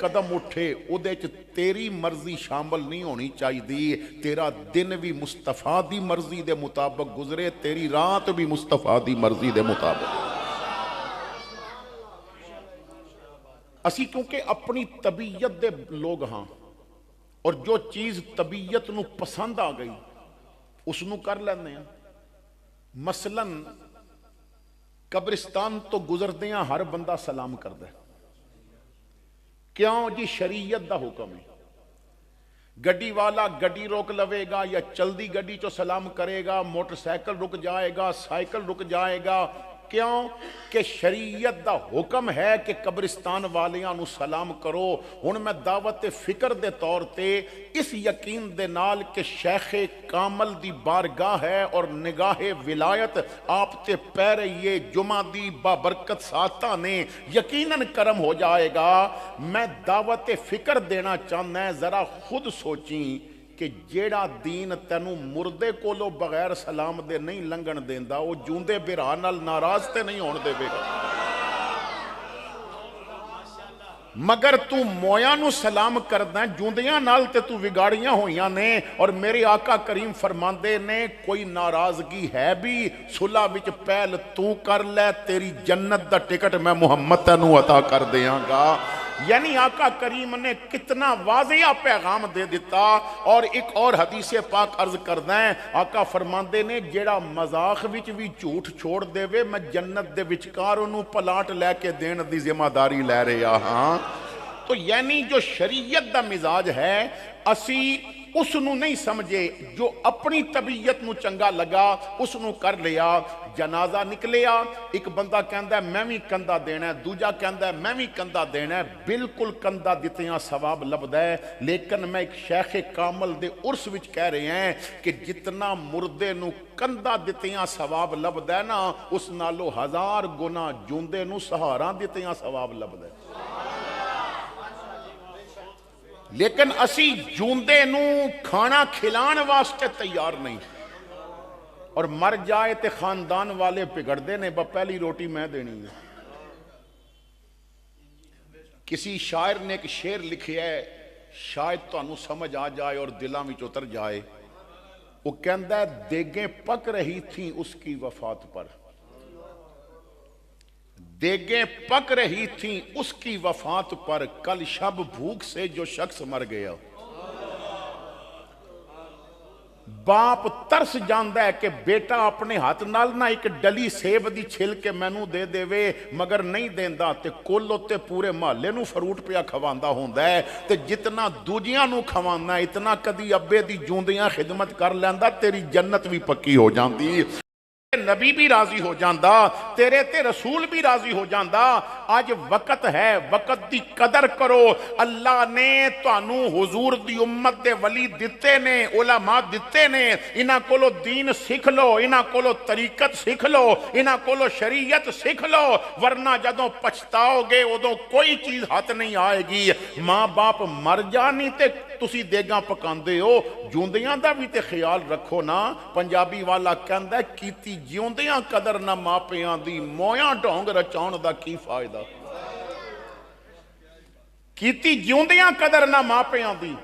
قدم اٹھے اودے چ تیری مرضی شامل نہیں ہونی چاہیے. تیرا دن بھی مصطفیٰ دی مرضی دے مطابق گزرے, تیری رات بھی مصطفیٰ دی مرضی دے مطابق. اسی کیونکہ اپنی طبیعت دے لوگ ہاں, اور جو چیز طبیعت نو پسند آ گئی اس نو کر لینے ہیں. مثلا قبرستان تو گزردے ہیں ہر بندہ سلام کردے, کیوں جی شریعت دا حکم ہے. گڈی والا گڈی روک لوے گا یا چلدی گڈی چو سلام کرے گا, موٹر سائیکل رک جائے گا, سائیکل رک جائے گا. کیوں کہ شریعت دا حکم ہے کہ قبرستان والیاں نو سلام کرو. ہن میں دعوت فکر دے طور تے اس یقین دے نال کہ شیخ کامل دی بارگاہ ہے اور نگاہ ولایت آپ تے پہ رہی ہے, جمعہ دی بابرکت ساتھاں نے یقیناً کرم ہو جائے گا. میں دعوت فکر دینا چاہنا ہے, ذرا خود سوچیں کہ جیڑا دین تینوں مردے کولو بغیر سلام دے نہیں لنگن دیندا, وہ جوندے برا نال ناراض تے نہیں ہون دے گا. مگر تو مویاں نو سلام کردیں جوندیاں نال تے تو وگاڑیاں ہویاں نے. اور میرے آقا کریم فرماندے نے کوئی ناراضگی ہے بھی صلح وچ پہل تو کر لے, تیری جنت دا ٹکٹ میں محمد تینوں عطا کر دیاں گا. یعنی آقا کریم نے کتنا واضح پیغام دے دیتا. اور ایک اور حدیث پاک عرض کردیں, آقا فرماندے نے جیڑا مذاق وچ بھی جھوٹ چھوڑ دے وے میں جنت دے وچکار انہوں پلاٹ لے کے دین دی ذمہ داری لے رہا ہاں. تو یعنی جو شریعت دا مزاج ہے اسی اس نو نہیں سمجھے, جو اپنی طبیعت نو چنگا لگا اس نو کر لیا. جنازہ نکلیا, ایک بندہ کہندا ہے میں بھی کندھا دینا ہے, دوجا کہندا ہے میں بھی کندھا دینا ہے. بالکل کندھا دتیاں ثواب لبدا ہے. لیکن میں ایک شیخ کامل دے عرس وچ کہہ رہے ہیں کہ جتنا مردے نو کندھا دتیاں ثواب لبدا ہے نا, اس نالو 1000 گنا جوندے نو سہارا دتیاں ثواب لبدا ہے. لیکن اسی جوندے نو کھانا کھلان واسطے تیار نہیں, اور مر جائے تے خاندان والے پگڑ دے نے پہلی روٹی میں دینی ہے. کسی شاعر نے ایک شعر لکھیا ہے, شاید تو انہوں سمجھ آ جائے اور دلاں وچ اتر جائے. وہ کہندا ہے دیگیں پک رہی تھیں اس کی وفات پر, دیگیں پک رہی تھیں اس کی وفات پر, کل شب بھوک سے جو شخص مر گیا. باپ ترس جاندا ہے کہ بیٹا اپنے ہاتھ نال نہ ایک ڈلی سیب دی چھل کے مینوں دے دے وے, مگر نہیں دیندا تے کولو تے پورے محلے نو فروٹ پیا کھواندا ہوندا ہے. تے جتنا دوجیاں نو کھوانا اتنا کدی ابے دی جوندیاں خدمت کر لیندا, تیری جنت بھی پکی ہو جاندی, نبی بھی راضی ہو جاندہ, تیرے تے رسول بھی راضی ہو جاندہ. آج وقت ہے, وقت دی قدر کرو. اللہ نے تانوں حضور دی امت دے ولی دتے نے, علماء دتے نے, انہاں کولو دین سکھ لو, انہاں کولو طریقت سکھ لو, انہاں کولو شریعت سکھ لو, ورنہ جدوں پچھتاؤ گے ادوں کوئی چیز ہاتھ نہیں آئے گی. ماں باپ مر جانی تے تسی دیگاں پکاندے ہو, جوندیاں دا بھی تے خیال رکھو نا. پنجابی والا کہندا ہے کیتی جیوندیاں قدر نہ ماپیاں دی, مویاں ڈھونگ رچاؤن دا کی فائدہ. کیتی جیوندیاں قدر نہ ماپیاں دی,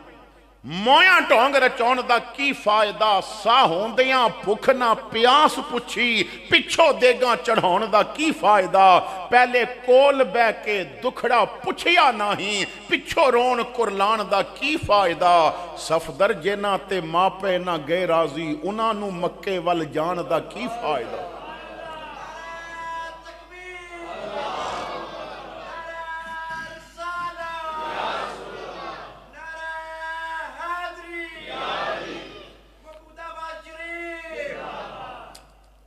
مویاں ڈھونگ رچاؤن دا کی فائدہ. سا ہوندیاں بھوک نہ پیاس پچھی, پچھو دیگاں چڑھاؤن دا کی فائدہ. پہلے کول بہ کے دکھڑا پچھیا نہیں, پچھو رون کرلان دا کی فائدہ. صفدر جنہ تے ماپے نہ گئے راضی, انہاں نو مکے وال جان دا کی فائدہ.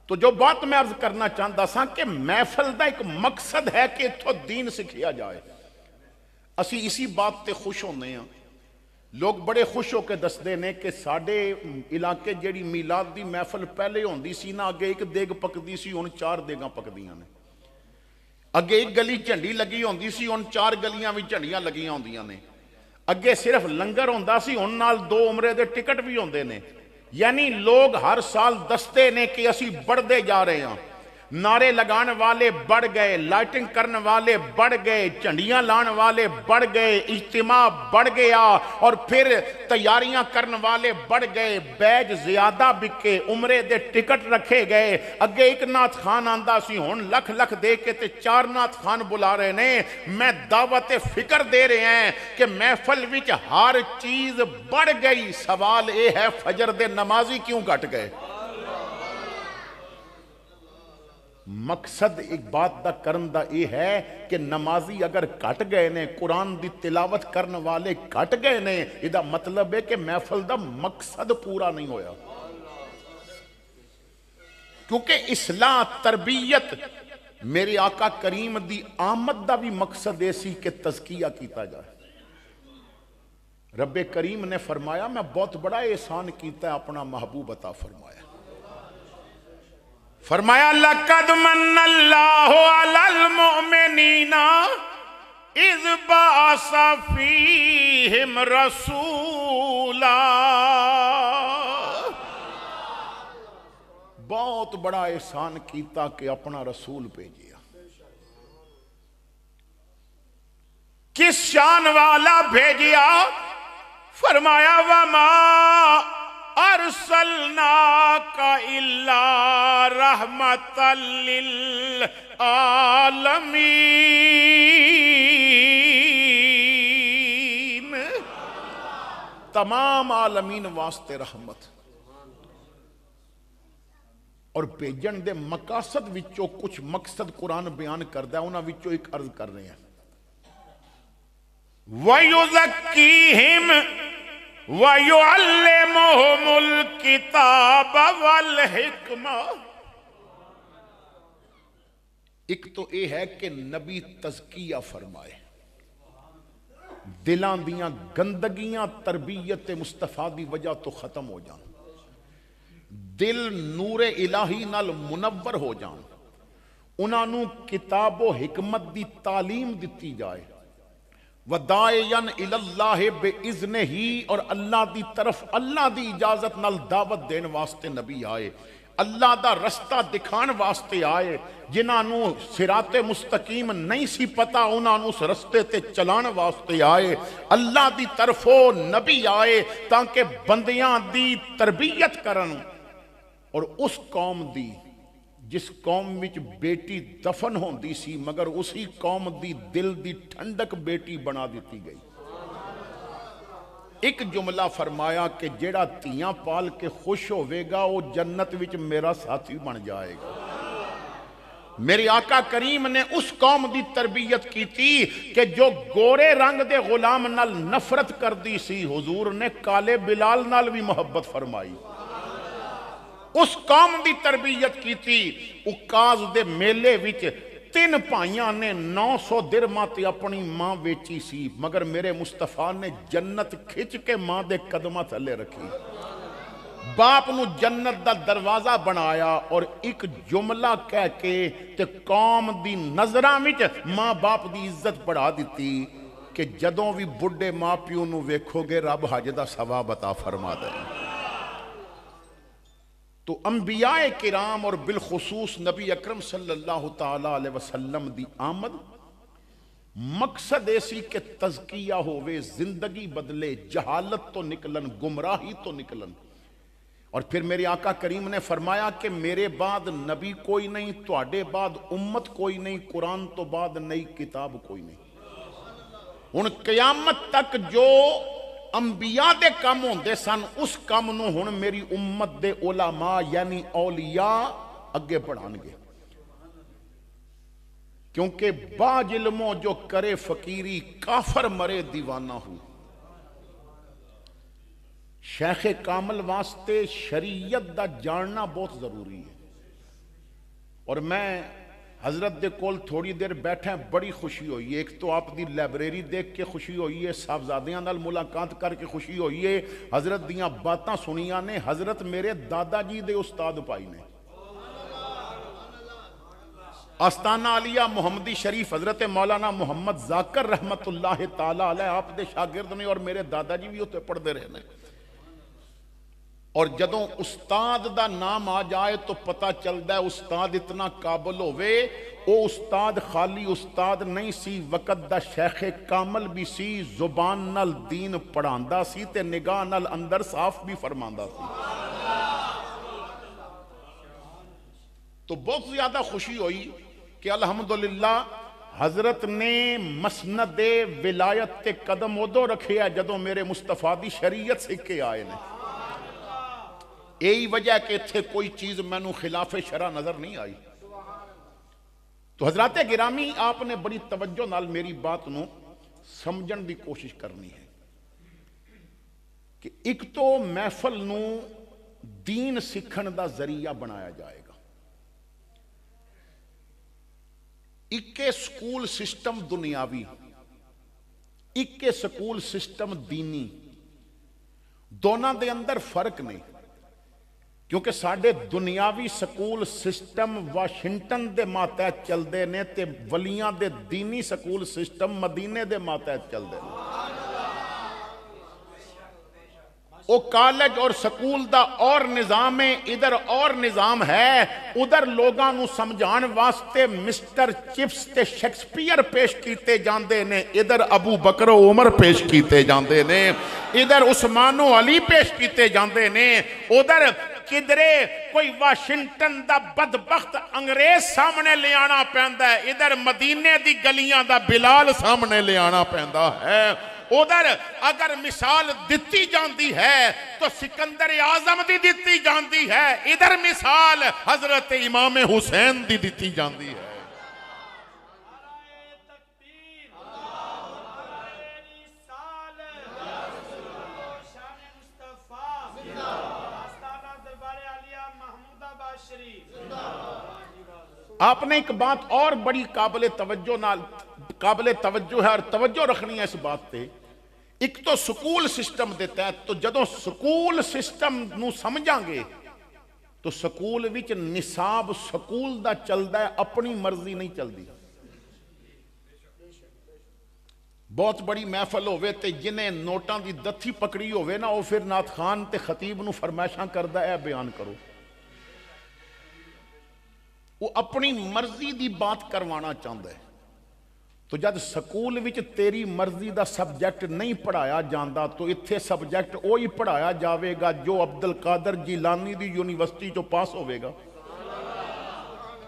تو جو بات میں عرض کرنا چاہتا سا کہ محفل دا ایک مقصد ہے کہ تو دین سکھیا جائے. اسی اسی بات تے خوش ہونے ہیں. لوگ بڑے خوش ہو کے دستے نے کہ ساڑے علاقے جیڑی میلاد دی محفل پہلے ہوندی سی نا, اگے ایک دیگ پکدی سی, ان 4 دیگاں پکدیاں نے. اگے ایک گلی جھنڈی لگی ہوندی سی, ان 4 گلیاں بھی جھنڈیاں لگیاں ہوندیاں نے. اگے صرف لنگر ہوندا سی, ان نال 2 عمرے دے ٹکٹ بھی ہوندے نے. یعنی لوگ ہر سال دستے نے کہ اسی بڑھ دے جا رہے ہیں. نعرے لگان والے بڑھ گئے، لائٹنگ کرنے والے بڑھ گئے، جھنڈیاں لان والے بڑھ گئے، اجتماع بڑھ گیا، اور پھر تیاریاں کرنے والے بڑھ گئے، بیج زیادہ بکے، عمرے دے ٹکٹ رکھے گئے۔ اگے ایک نات خان آندہ سی، ہون لکھ لکھ دے کے تے 4 نات خان بلا رہے نے۔ میں دعوت فکر دے رہے ہیں کہ محفل وچ ہر چیز بڑھ گئی، سوال اے ہے فجر دے نمازی کیوں گھٹ گئے؟ مقصد ایک بات دا کرن دا یہ ہے کہ نمازی اگر کٹ گئے نے، قرآن دی تلاوت کرن والے کٹ گئے نے، یہ دا مطلب ہے کہ محفل دا مقصد پورا نہیں ہویا۔ کیونکہ اصلاح تربیت میرے آقا کریم دی آمد دا بھی مقصد ایسی کہ تزکیہ کیتا جائے۔ رب کریم نے فرمایا میں بہت بڑا احسان کیتا ہے، اپنا محبوب عطا فرمایا۔ فرمایا لَقَدْ مَنَّ اللَّهُ عَلَى الْمُؤْمِنِينَ إِذْ بَعَثَ فِيهِمْ رَسُولًا۔ بہت بڑا احسان کیتا کہ اپنا رسول بھیجیا۔ کس شان والا بھیجیا؟ فرمایا وَمَا أَرْسَلْنَاكَ إِلَّا رَحْمَةً لِلْعَالَمِينَ، تمام عالمین واسطے رحمت۔ اور بھیجن دے مقاصد وچوں کچھ مقصد قرآن بیان کردہ ہے، انہاں وچوں ایک عرض کر رہے ہیں وَيُزَكِّيهِمْ وَيُعَلِّمُهُمُ الْكِتَابَ وَالْحِكْمَةَ۔ ایک تو یہ ہے کہ نبی تزکیہ فرمائے، دلان دیاں گندگیاں تربیت مصطفیٰ دی وجہ تو ختم ہو جان، دل نور الہی نال منور ہو جان، انہوں کتاب و حکمت دی تعلیم دیتی جائے، وَدَائِيًا إِلَى اللَّهِ بِإِذْنِهِ، اور اللہ دی طرف اللہ دی اجازت نال دعوت دین واسطے نبی آئے، اللہ دا رستہ دکھان واسطے آئے، جنہوں صراط مستقیم نہیں سی پتا انہوں اس رستے تے چلان واسطے آئے، اللہ دی طرفوں نبی آئے تاکہ بندیاں دی تربیت کرن، اور اس قوم دی جس قوم وچ بیٹی دفن ہوندی سی مگر اسی قوم دی دل دی ٹھنڈک بیٹی بنا دیتی گئی۔ ایک جملہ فرمایا کہ جیڑا تیاں پال کے خوش ہوئے گا وہ جنت وچ میرا ساتھی بن جائے گا۔ میرے آقا کریم نے اس قوم دی تربیت کی تھی کہ جو گورے رنگ دے غلام نال نفرت کر دی سی، حضور نے کالے بلال نال بھی محبت فرمائی۔ اس قوم دی تربیت کی تھی۔ اکاز دے میلے وچ 3 بھائیاں نے 900 درہماں تے اپنی ماں ویچی سی، مگر میرے مصطفیٰ نے جنت کھچ کے ماں دے قدمہ تھلے رکھی، باپ نو جنت دا دروازہ بنایا، اور ایک جملہ کہہ کے تے قوم دی نظراں وچ ماں باپ دی عزت بڑھا دیتی کہ جدوں بھی بڑھے ماں پیو نو ویکھو گے رب حج دا ثواب عطا فرما دے۔ تو انبیاء کرام اور بالخصوص نبی اکرم صلی اللہ تعالیٰ علیہ وسلم دی آمد مقصد ایسی کہ تزکیہ ہوئے، زندگی بدلے، جہالت تو نکلن، گمراہی تو نکلن۔ اور پھر میرے آقا کریم نے فرمایا کہ میرے بعد نبی کوئی نہیں، تواڈے بعد امت کوئی نہیں، قرآن تو بعد نئی کتاب کوئی نہیں۔ ان قیامت تک جو انبیاء دے کام ہوندے سن اس کام نو ہن میری امت دے علماء یعنی اولیاء اگے بڑھان گے، کیونکہ باج علموں جو کرے فقیری کافر مرے دیوانہ ہو۔ شیخ کامل واسطے شریعت دا جاننا بہت ضروری ہے، اور میں حضرت دے کول تھوڑی دیر بیٹھے بڑی خوشی ہوئی ہے۔ ایک تو آپ دی لائبریری دیکھ کے خوشی ہوئی ہے، صاحبزادیاں نال ملاقات کر کے خوشی ہوئی ہے، حضرت دیاں باتاں سنیاں نے، حضرت میرے دادا جی دے استاد پائی نے، آستانہ علیہ محمدی شریف حضرت مولانا محمد ذاکر رحمت اللہ تعالیٰ علیہ آپ دے شاگرد نے، اور میرے دادا جی بھی ہوتے پڑھ دے رہے ہیں۔ اور جدوں استاد دا نام آ جائے تو پتہ چلتا ہے استاد اتنا قابل ہوئے. او استاد خالی استاد نہیں سی، وقت دا شیخ کامل بھی سی، زبان نال دین پڑھاندا سی تے نگاہ نال اندر صاف بھی فرماندا سی. تو بہت زیادہ خوشی ہوئی کہ الحمدللہ حضرت نے مسند ولایت تے قدم ادو رکھے ہے جدوں میرے مصطفیٰ دی شریعت سکھے آئے نے. یہی وجہ کہ اتھے کوئی چیز مینوں خلاف شرع نظر نہیں آئی. تو حضرات گرامی آپ نے بڑی توجہ نال میری بات نو سمجھن دی کوشش کرنی ہے کہ ایک تو محفل نو دین سکھن دا ذریعہ بنایا جائے گا. ایک سکول سسٹم دنیاوی، ایک سکول سسٹم دینی، دونوں دے اندر فرق نہیں. کیونکہ ساڑھے دنیاوی سکول سسٹم واشنگٹن دے ماتحت چل دے نے تے ولیاں دے دینی سکول سسٹم مدینے دے ماتحت چل دے نے. او کالج اور سکول دا اور نظام ہے، ادھر اور نظام ہے. ادھر لوگاں نو سمجھان واسطے مسٹر چپس تے شیکسپیئر پیش کیتے جاندے نے، ادھر ابو بکر و عمر پیش کیتے جاندے نے، ادھر عثمان و علی پیش کیتے جاندے نے، ادھر کدرے کوئی واشنگٹن دا بدبخت انگریز سامنے لے آنا پہندا ہے، ادھر مدینے دی گلیاں دا بلال سامنے لے آنا پہندا ہے. ادھر اگر مثال دتی جاندی ہے تو سکندر اعظم دی دتی جاندی ہے، ادھر مثال حضرت امام حسین دی دتی جاندی ہے. آپ نے ایک بات اور بڑی قابل توجہ ہے اور توجہ رکھنی ہے اس بات پہ. ایک تو سکول سسٹم دیتا ہے، تو جدوں سکول سسٹم نو سمجھاں گے تو سکول وچ نصاب سکول دا چلدا ہے، اپنی مرضی نہیں چلدی. بہت بڑی محفل ہوئے تے جنہیں نوٹاں دی دتھی پکڑی ہوئے نا، وہ پھر نعت خان تے خطیب نو فرمائشاں کردہ ہے بیان کرو. وہ اپنی مرضی دی بات کروانا چاہتا ہے. تو جب سکول وچ تیری مرضی دا سبجیکٹ نہیں پڑھایا جاندہ تو اتھے سبجیکٹ وہی پڑھایا جاوے گا جو عبدالقادر جیلانی دی یونیورسٹی جو پاس ہوئے گا،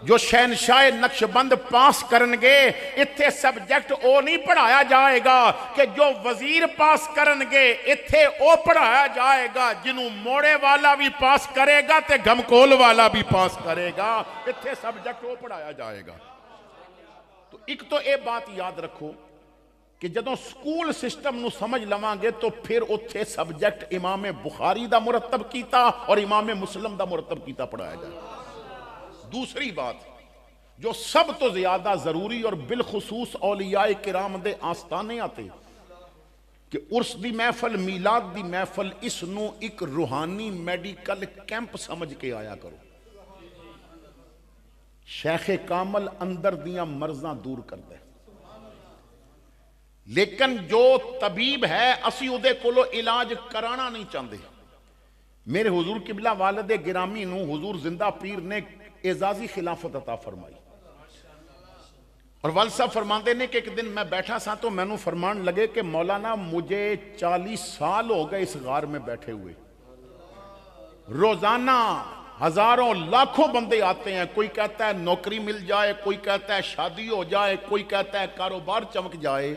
جو شہنشاہ نقشبند پاس کرنگے. اتھے سبجیکٹ او نہیں پڑھایا جائے گا کہ جو وزیر پاس کرنگے، اتھے او پڑھایا جائے گا جنہوں موڑے والا بھی پاس کرے گا تے گھمکول والا بھی پاس کرے گا. اتھے سبجیکٹ او پڑھایا جائے گا. تو ایک تو اے بات یاد رکھو کہ جدوں سکول سسٹم نو سمجھ لواں گے تو پھر اتھے سبجیکٹ امام بخاری دا مرتب کیتا اور امام مسلم دا مرتب کیتا پڑھایا جائے. دوسری بات جو سب تو زیادہ ضروری اور بالخصوص اولیاء کرام دے آستانے آتے کہ عرس دی محفل، میلاد دی محفل، اس نو ایک روحانی میڈیکل کیمپ سمجھ کے آیا کرو. شیخ کامل اندر دیاں مرضاں دور کر دے، لیکن جو طبیب ہے اسی ادھے کولو علاج کرانا نہیں چاہتے. میرے حضور قبلہ والد گرامی نو حضور زندہ پیر نے اعزازی خلافت عطا فرمائی اور والد صاحب فرماندے نے کہ ایک دن میں بیٹھا سا تو میں نو فرمان لگے کہ مولانا مجھے 40 سال ہو گئے اس غار میں بیٹھے ہوئے، روزانہ ہزاروں لاکھوں بندے آتے ہیں. کوئی کہتا ہے نوکری مل جائے، کوئی کہتا ہے شادی ہو جائے، کوئی کہتا ہے کاروبار چمک جائے،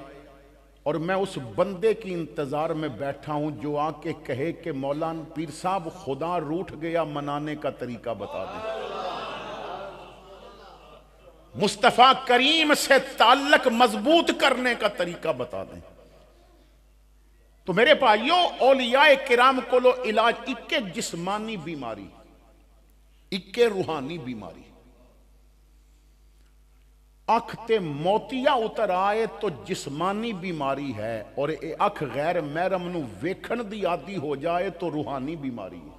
اور میں اس بندے کی انتظار میں بیٹھا ہوں جو آ کے کہے کہ مولانا پیر صاحب خدا روٹھ گیا، منانے کا طریقہ بتا دیں، مصطفیٰ کریم سے تعلق مضبوط کرنے کا طریقہ بتا دیں. تو میرے بھائیوں، اولیاء کرام کو لو علاج اکے جسمانی بیماری، اکے روحانی بیماری. اکھ تے موتیا اتر آئے تو جسمانی بیماری ہے، اور اکھ غیر محرم نو ویکھن دی عادی ہو جائے تو روحانی بیماری ہے.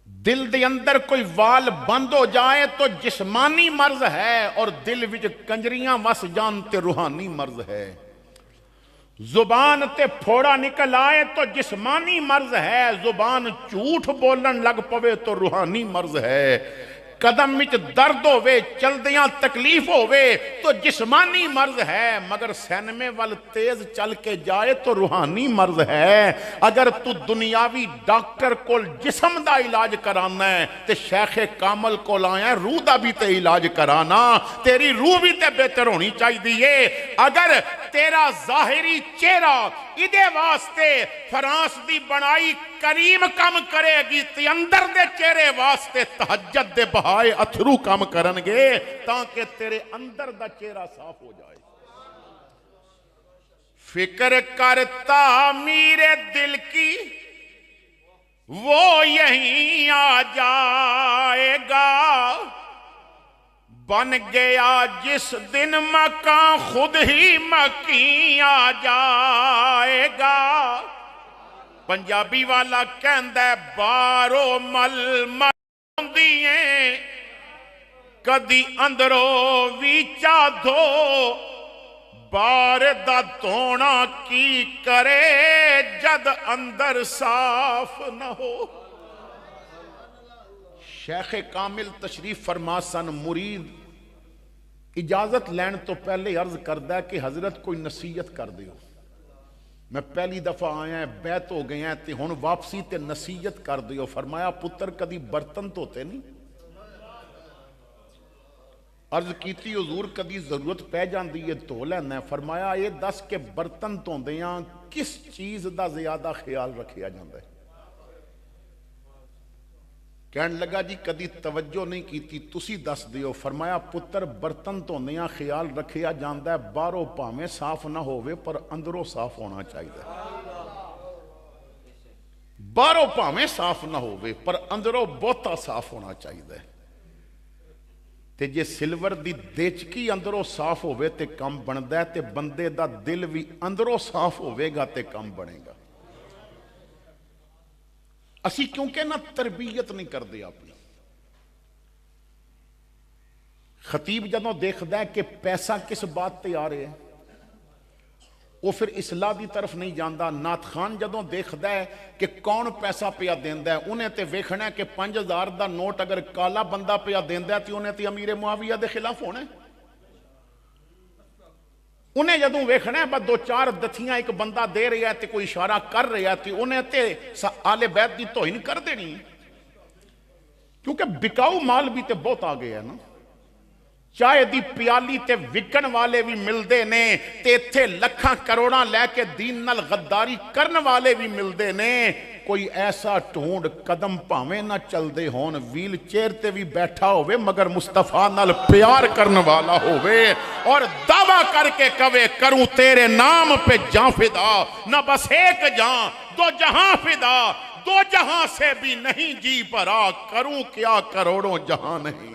دل دے اندر کوئی وال بند ہو جائے تو جسمانی مرض ہے، اور دل وچ کنجریاں وس جان تے روحانی مرض ہے. زبان تے پھوڑا نکل آئے تو جسمانی مرض ہے، زبان جھوٹ بولن لگ پوے تو روحانی مرض ہے، قدم وچ درد ہوئے چلدیاں تکلیف ہوئے تو جسمانی مرض ہے، مگر سینمے وال تیز چل کے جائے تو روحانی مرض ہے۔ اگر تو دنیاوی ڈاکٹر کول جسم دا علاج کرانا ہے تے شیخ کامل کول آیا ہے روح دا بھی تے علاج کرانا، تیری روح بھی تے بہتر ہونی چاہیے۔ اگر تیرا ظاہری چہرہ ادے واسطے فرانس دی بنائی کریم کم کرے گی تے اندر دے چہرے واسطے تہجد دے بہائے اتھرو کم کرنگے تاکہ تیرے اندر دا چہرہ صاف ہو جائے۔ فکر کرتا میرے دل کی وہ یہیں آ جائے گا، بن گیا جس دن مکان خود ہی مکین آ جائے گا۔ پنجابی والا کہندا ہے بارو مل مل دیئے کدی اندروں ویچا دھو، بار دا دھونا کی کرے جد اندر صاف نہ ہو۔ شیخ کامل تشریف فرما سن، مرید اجازت لین تو پہلے عرض کردہ کہ حضرت کوئی نصیحت کر دیو، میں پہلی دفعہ آیا ہے بیت ہو گئے ہیں تے ہن واپسی تے نصیحت کر دیو۔ فرمایا پتر کدی برتن دھوتے نہیں؟ عرض کیتی حضور کدی ضرورت پہ جاندی ہے دھو لینا ہے۔ فرمایا یہ دس کہ برتن دھوندیاں کس چیز دا زیادہ خیال رکھیا جاندہ ہے؟ کہنے لگا جی کدی توجہ نہیں کیتی تسی دس دیو۔ فرمایا پتر برتن دھوندیاں خیال رکھیا جاندہ ہے باہروں پاویں صاف نہ ہوئے پر اندروں صاف ہونا چاہیے، باہروں پاویں صاف نہ ہوئے پر اندروں بہتا صاف ہونا چاہیے۔ تے جے سلور دی دیچکی اندروں صاف ہوئے تے کم بندہ ہے تے بندے دا دل بھی اندروں صاف ہوئے گا تے کم بنے گا۔ اسی کیونکہ نہ تربیت نہیں کر دیا اپنی۔ خطیب جدوں دیکھدا ہے کہ پیسہ کس بات تے آ رہے ہیں وہ پھر اصلاح دی طرف نہیں جاندا۔ نعت خان جدوں دیکھدا ہے کہ کون پیسہ پیا دیندا ہے انہیں تے ویکھنا ہے کہ 5000 دا نوٹ اگر کالا بندہ پیا دیندا ہے تے انہیں تے امیر معاویہ دے خلاف ہونا ہے۔ انہیں جدوں ویکھنا ہے بس دو چار دتھیاں ایک بندہ دے رہا ہے تے کوئی اشارہ کر رہا ہے تے انہیں تے آل بیت دی توہین کر دینی، کیونکہ بکاؤ مال بھی تے بہت آ گیا ہے نا۔ چائے دی پیالی تے وکن والے بھی ملدے نے تے تھے لکھاں کروڑاں لے کے دین نال غداری کرن والے بھی ملدے نے۔ کوئی ایسا ٹھونڈ قدم پاویں نہ چل دے ہون ویل چیئر تے بھی بیٹھا ہوئے مگر مصطفیٰ نال پیار کرن والا ہوئے اور دعویٰ کر کے کہے کروں تیرے نام پہ جاں فدا، نہ بس ایک جاں دو جہاں فدا، دو جہاں سے بھی نہیں جی بھرا، کروں کیا کروڑوں جہاں نہیں۔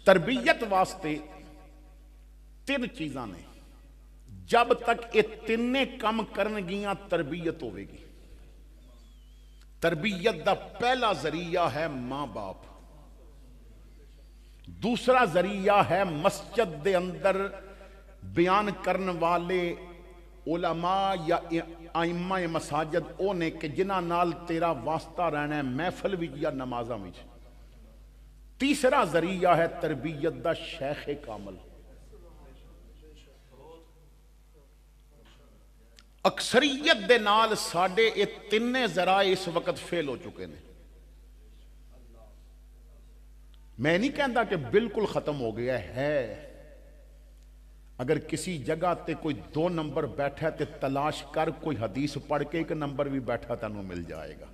تربیت واسطے تین چیزاں نے، جب تک یہ تینے کم کرن گیاں تربیت ہوئے گی۔ تربیت دا پہلا ذریعہ ہے ماں باپ، دوسرا ذریعہ ہے مسجد دے اندر بیان کرن والے علماء یا ائمہ مساجد اونے کہ جنہاں نال تیرا واسطہ رہنا ہے محفل وچ یا نمازاں وچ۔ تیسرا ذریعہ ہے تربیت دا شیخ کامل۔ اکثریت دے نال ساڑھے یہ تینے ذرائع اس وقت فیل ہو چکے ہیں۔ میں نہیں کہندا کہ بالکل ختم ہو گیا ہے، اگر کسی جگہ تے کوئی 2 نمبر بیٹھا تے تلاش کر کوئی حدیث پڑھ کے 1 نمبر بھی بیٹھا تانوں مل جائے گا۔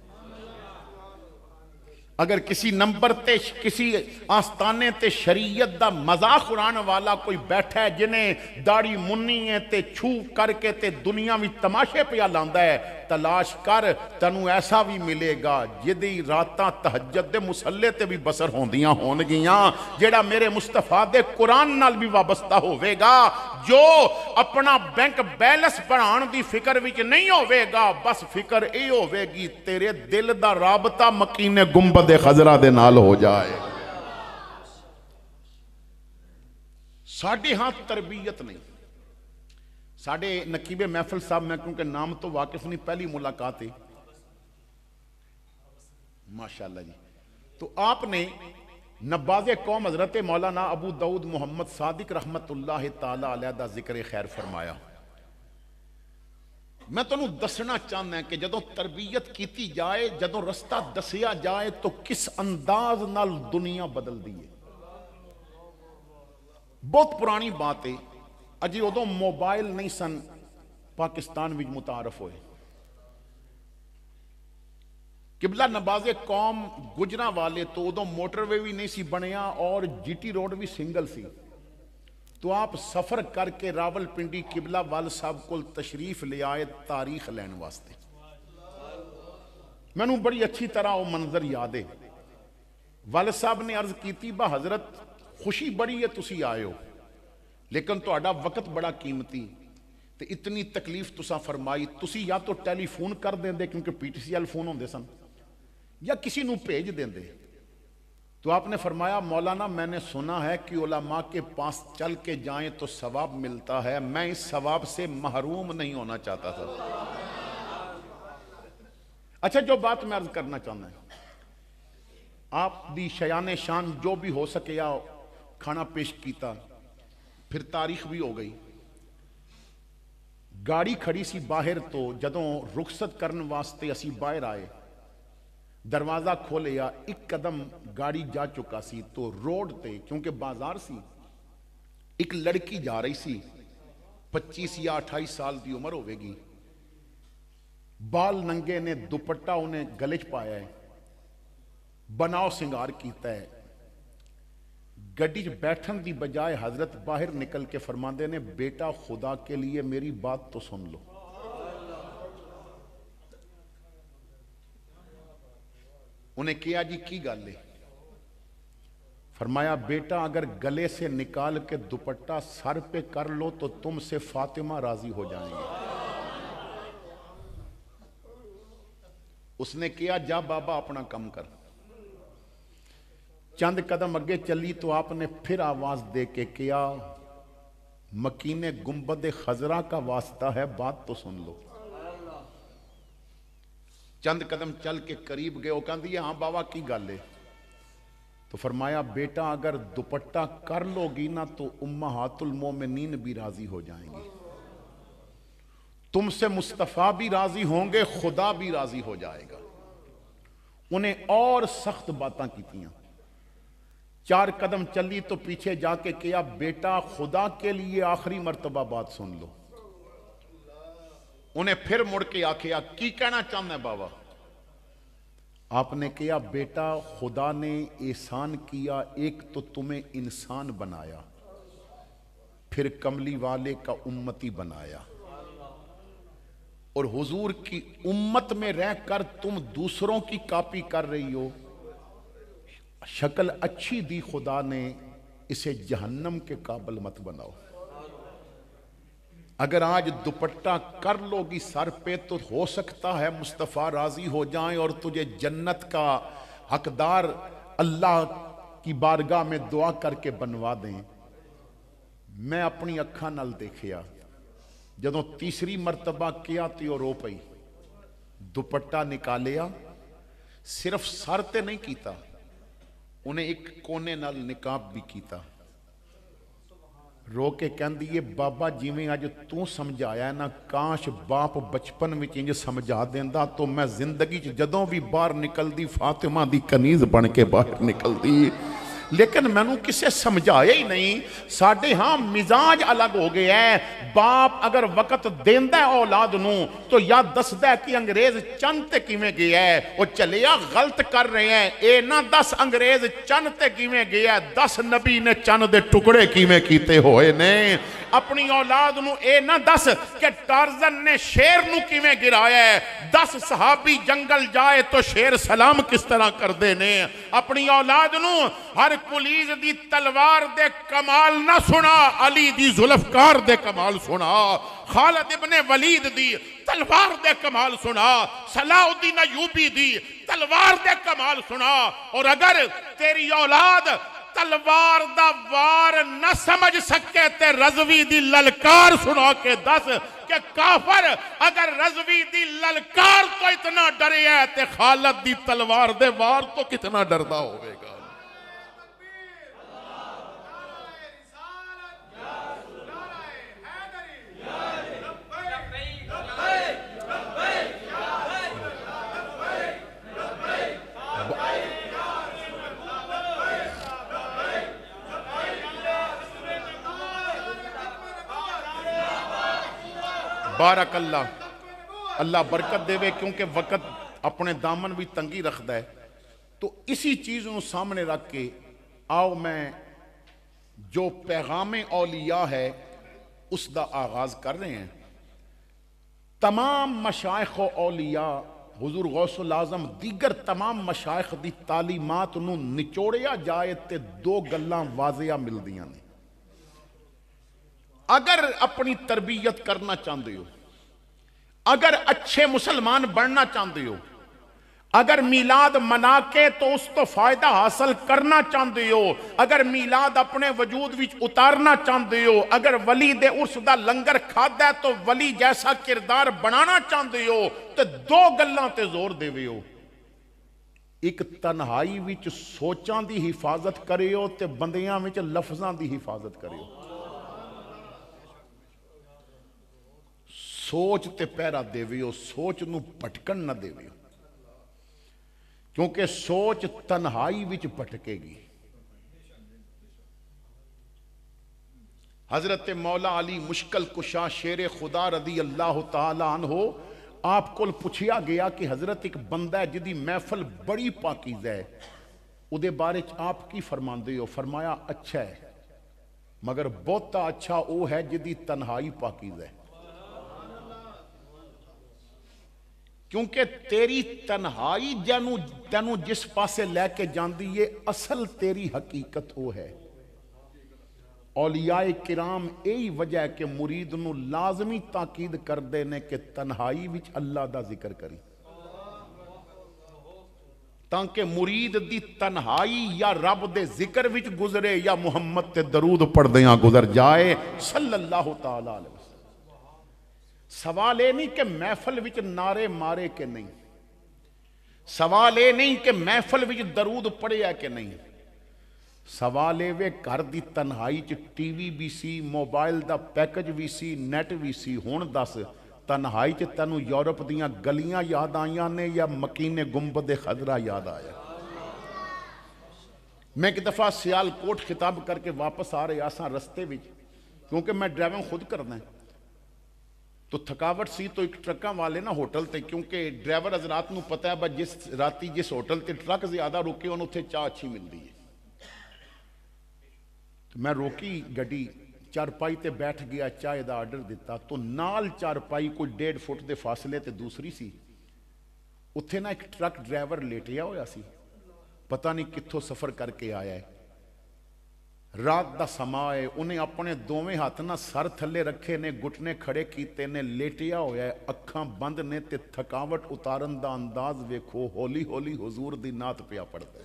اگر کسی نمبر تے کسی آستانے تے شریعت دا مذاق اڑان والا کوئی بیٹھا ہے جنہیں داڑھی منی ہے تے چھو کر کے تے دنیا میں تماشے پہ لاندا ہے تلاش کر تینوں ایسا بھی ملے گا جدی راتاں تہجد دے مسلے تے بھی بسر ہوندیاں ہون گیاں، جیڑا میرے مصطفیٰ دے قرآن نال بھی وابستہ ہوئے گا، جو اپنا بینک بیلنس بڑھان دی فکر وچ نہیں ہوئے گا، بس فکر ای ہوئے گی تیرے دل دا رابطہ مکین گنبد خضرا دے نال ہو جائے۔ ساڑھے ہاں تربیت نہیں، ساڑھے نقیب محفل صاحب، میں کیونکہ نام تو واقف نہیں، پہلی ملاقات ہے ماشاءاللہ جی، تو آپ نے نباز قوم حضرت مولانا ابو داؤد محمد صادق رحمت اللہ تعالی علیہ دا ذکر خیر فرمایا۔ میں تو انہوں دسنا چاہنا ہے کہ جدوں تربیت کیتی جائے، جدوں رستہ دسیا جائے تو کس انداز نال دنیا بدل دیئے۔ بہت پرانی بات ہے، اجی ادو موبائل نہیں سن پاکستان وچ متعارف ہوئے، قبلہ نباز قوم گجرا والے تو ادو موٹر وے بھی نہیں سی بنیا اور جی ٹی روڈ بھی سنگل سی، تو آپ سفر کر کے راول پنڈی قبلہ وال صاحب کو تشریف لے آئے تاریخ لین واسطے۔ میں نے بڑی اچھی طرح وہ منظر یاد ہے، والد صاحب نے عرض کیتی با حضرت خوشی بڑی ہے تسی آئے ہو، لیکن تو اڈا وقت بڑا قیمتی تے اتنی تکلیف تسا فرمائی، تسی یا تو ٹیلی فون کر دیں دے کیونکہ P T C L phone ہوندے سن، یا کسی نو بھیج دیں دے۔ تو آپ نے فرمایا مولانا میں نے سنا ہے کہ علماء کے پاس چل کے جائیں تو ثواب ملتا ہے، میں اس ثواب سے محروم نہیں ہونا چاہتا تھا۔ اچھا جو بات میں عرض کرنا چاہتا ہوں، آپ دی شیان شان جو بھی ہو سکے یا کھانا پیش کیتا، پھر تاریخ بھی ہو گئی، گاڑی کھڑی سی باہر تو جدوں رخصت کرن واسطے اسی باہر آئے، دروازہ کھولے یا ایک قدم گاڑی جا چکا سی تو روڈ تے کیونکہ بازار سی ایک لڑکی جا رہی سی، 25 یا 28 سال دی عمر ہوئے گی، بال ننگے نے دوپٹہ انہیں گلچ پایا ہے، بناؤ سنگار کیتا ہے، گڈی بیٹھن دی بجائے حضرت باہر نکل کے فرماندے نے بیٹا خدا کے لیے میری بات تو سن لو۔ انہیں کیا جی کی گالے؟ فرمایا بیٹا اگر گلے سے نکال کے دوپٹہ سر پہ کر لو تو تم سے فاطمہ راضی ہو جائیں گے۔ اس نے کیا جا بابا اپنا کم کر۔ چند قدم اگے چلی تو آپ نے پھر آواز دے کے کیا مکین گنبد خضرا کا واسطہ ہے بات تو سن لو۔ چند قدم چل کے قریب گئے، وہ کہندی ہے ہاں بابا کی گالے؟ تو فرمایا بیٹا اگر دوپٹہ کر لو گی نا تو امہات المومنین بھی راضی ہو جائیں گی، تم سے مصطفیٰ بھی راضی ہوں گے، خدا بھی راضی ہو جائے گا۔ انہیں اور سخت باتاں کیتیاں، 4 قدم چلی تو پیچھے جا کے کیا بیٹا خدا کے لیے آخری مرتبہ بات سن لو۔ انہیں پھر مڑ کے آکھیا کی کہنا چاہنا ہے بابا؟ آپ نے کیا بیٹا خدا نے احسان کیا، ایک تو تمہیں انسان بنایا، پھر کملی والے کا امتی بنایا، اور حضور کی امت میں رہ کر تم دوسروں کی کاپی کر رہی ہو، شکل اچھی دی خدا نے، اسے جہنم کے قابل مت بناؤ۔ اگر آج دوپٹہ کر لو گی سر پہ تو ہو سکتا ہے مصطفیٰ راضی ہو جائیں اور تجھے جنت کا حقدار اللہ کی بارگاہ میں دعا کر کے بنوا دیں۔ میں اپنی اکھاں نال دیکھیا، جدوں تیسری مرتبہ کیا تو رو پئی، دوپٹہ نکالیا، صرف سر تے نہیں کیتا، انہیں ایک کونے نال نقاب بھی کیتا، رو کے کہندی ہے بابا جیویں آج تو سمجھایا ہے نا، کاش باپ بچپن میں انج سمجھا دیندا تو میں زندگی جدوں بھی باہر نکل دی فاطمہ دی کنیز بن کے باہر نکل دی، لیکن میں نے کسے سمجھایا ہی نہیں۔ ساڑھے ہاں مزاج الگ ہو گیا ہے، باپ اگر وقت دیندہ ہے اولاد نو تو یا دسدہ ہے کہ انگریز چند تے کیویں گیا ہے، وہ چلیا غلط کر رہے ہیں، اے نہ 10 انگریز چند تے کیویں گیا ہے، 10 نبی نے چند دے ٹکڑے کیویں کیتے ہوئے نے۔ اپنی اولاد نو اے نہ دس کہ ٹارزن نے شیر نو کیویں گرایا ہے، 10 صحابی جنگل جائے تو شیر سلام کس طرح کر دینے۔ اپنی اولاد نو ہر کلیز دی تلوار دے کمال نہ سنا، علی دی ذوالفقار دے کمال سنا، خالد ابن ولید دی تلوار دے کمال سنا، صلاح الدین ایوبی دی تلوار دے کمال سنا۔ اور اگر تیری اولاد تلوار دا وار نہ سمجھ سکے تے رضوی دی للکار سنا کے دس کہ کافر اگر رضوی دی للکار تو اتنا ڈرے ہے تے خالد دی تلوار دے وار تو کتنا ڈردا ہوئے گا۔ بارک اللہ، اللہ برکت دے وے، کیونکہ وقت اپنے دامن بھی تنگی رکھدا ہے۔ تو اسی چیزوں سامنے رکھ کے آؤ میں جو پیغام اولیاء ہے اس دا آغاز کر رہے ہیں۔ تمام مشائخ و اولیاء، حضور غوث العظم دیگر تمام مشائخ دی تعلیمات نو نچوڑیا جائے تے 2 گلاں واضح مل دیاں نے۔ اگر اپنی تربیت کرنا چاہتے ہو، اگر اچھے مسلمان بننا چاہتے ہو، اگر میلاد منا کے تو اس تو فائدہ حاصل کرنا چاہتے ہو، اگر میلاد اپنے وجود وچ اتارنا چاہتے ہو، اگر ولی دے عرس دا لنگر کھادا ہے تو ولی جیسا کردار بنانا چاہتے ہو، تو 2 گلاں تے زور دے ہو۔ ایک تنہائی وچ سوچاں دی حفاظت کریو تے بندیاں وچ لفظاں دی حفاظت کریو۔ سوچ تے پیرا دیویو، سوچ نو پٹکن نہ دیویو، کیونکہ سوچ تنہائی وچ پٹکے گی۔ حضرت مولا علی مشکل کشا شیر خدا رضی اللہ تعالی عنہ آپ کو پوچھیا گیا کہ حضرت ایک بندہ ہے جدی محفل بڑی پاکیزہ ہے، او دے بارے آپ کی فرماندے ہو؟ فرمایا اچھا ہے، مگر بہتا اچھا او ہے جدی تنہائی پاکیزہ ہے، کیونکہ تیری تنہائی تینو جس پاسے لے کے جاندی ہے اصل تیری حقیقت وہ ہے۔ اولیاء کرام یہی وجہ ہے کہ مرید نو لازمی تاکید کر دینے کہ تنہائی وچ اللہ دا ذکر کری، تاکہ مرید دی تنہائی یا رب دے ذکر وچ گزرے یا محمد تے درود پڑھ دیاں گزر جائے صلی اللہ تعالی علیہ وسلم۔ سوال یہ نہیں کہ محفل وچ نعرے مارے کہ نہیں، سوال یہ نہیں کہ محفل وچ درود پڑھے ہے کہ نہیں، سوال یہ وے گھر دی تنہائی چ ٹی وی بھی سی، موبائل دا پیکج بھی سی، نیٹ بھی سی، ہون دس تنہائی چ تینوں یورپ دیاں گلیاں یاد آئیاں نے یا مکین گنبد خضرا یاد آیا؟ میں ایک دفعہ سیال کوٹ خطاب کر کے واپس آ رہے آساں رستے وچ، کیونکہ میں ڈرائیونگ خود کرنا ہے تو تھکاوٹ سی، تو ایک ٹرکاں والے نا ہوٹل تے، کیونکہ ڈرائیور حضرات نو پتہ ہے با جس راتی جس ہوٹل تے ٹرک زیادہ روکے انہوں اتھے چاہ اچھی ملتی ہے، تو میں روکی گڈی، چارپائی تے بیٹھ گیا، چائے دا آرڈر دیتا، تو نال چارپائی کوئی 1.5 فٹ دے فاصلے تے دوسری سی، اتھے نا ایک ٹرک ڈرائیور لیٹیا ہویا سی، پتہ نہیں کتھوں سفر کر کے آیا ہے، رات دا سما ہے، انہیں اپنے دوویں ہاتھ نہ سر تھلے رکھے نے، گھٹنے کھڑے کیتے نے، لیٹیا ہویا ہے، اکھاں بند نے تے تھکاوٹ اتارن دا انداز ویکھو، ہولی ہولی حضور دی نعت پیا پڑھتا ہے۔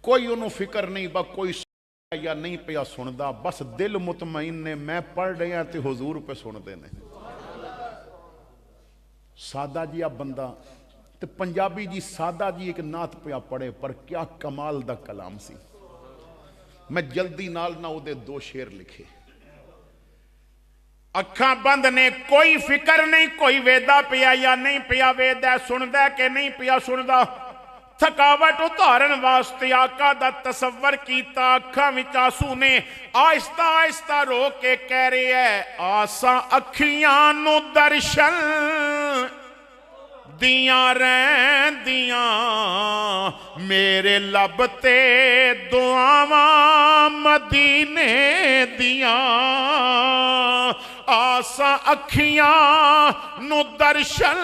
کوئی انہوں فکر نہیں با کوئی سندا یا نہیں پیا سندا، بس دل مطمئن نے میں پڑھ رہے ہیں تے حضور پہ سن دینے۔ سادہ جیا بندہ تے پنجابی جی سادہ جی ایک نعت پیا پڑھے، پر کیا کمال دا کلام سی۔ میں جلدی نال نہ او دے 2 شعر لکھے۔ اکھاں بند نے کوئی فکر نہیں، کوئی ویدہ پیا یا نہیں پیا ویدہ، سندا کہ نہیں پیا سندا، تھکاوٹ اتارن واسطے آقا دا تصور کیتا، اکھاں وچ آنسو نے آہستہ آہستہ رو کے کہہ رہے ہے، آساں اکھیاں نو درشن دیاں رہندیاں میرے لب تے دعاواں مدینے دیاں آساں اکھیاں نو درشن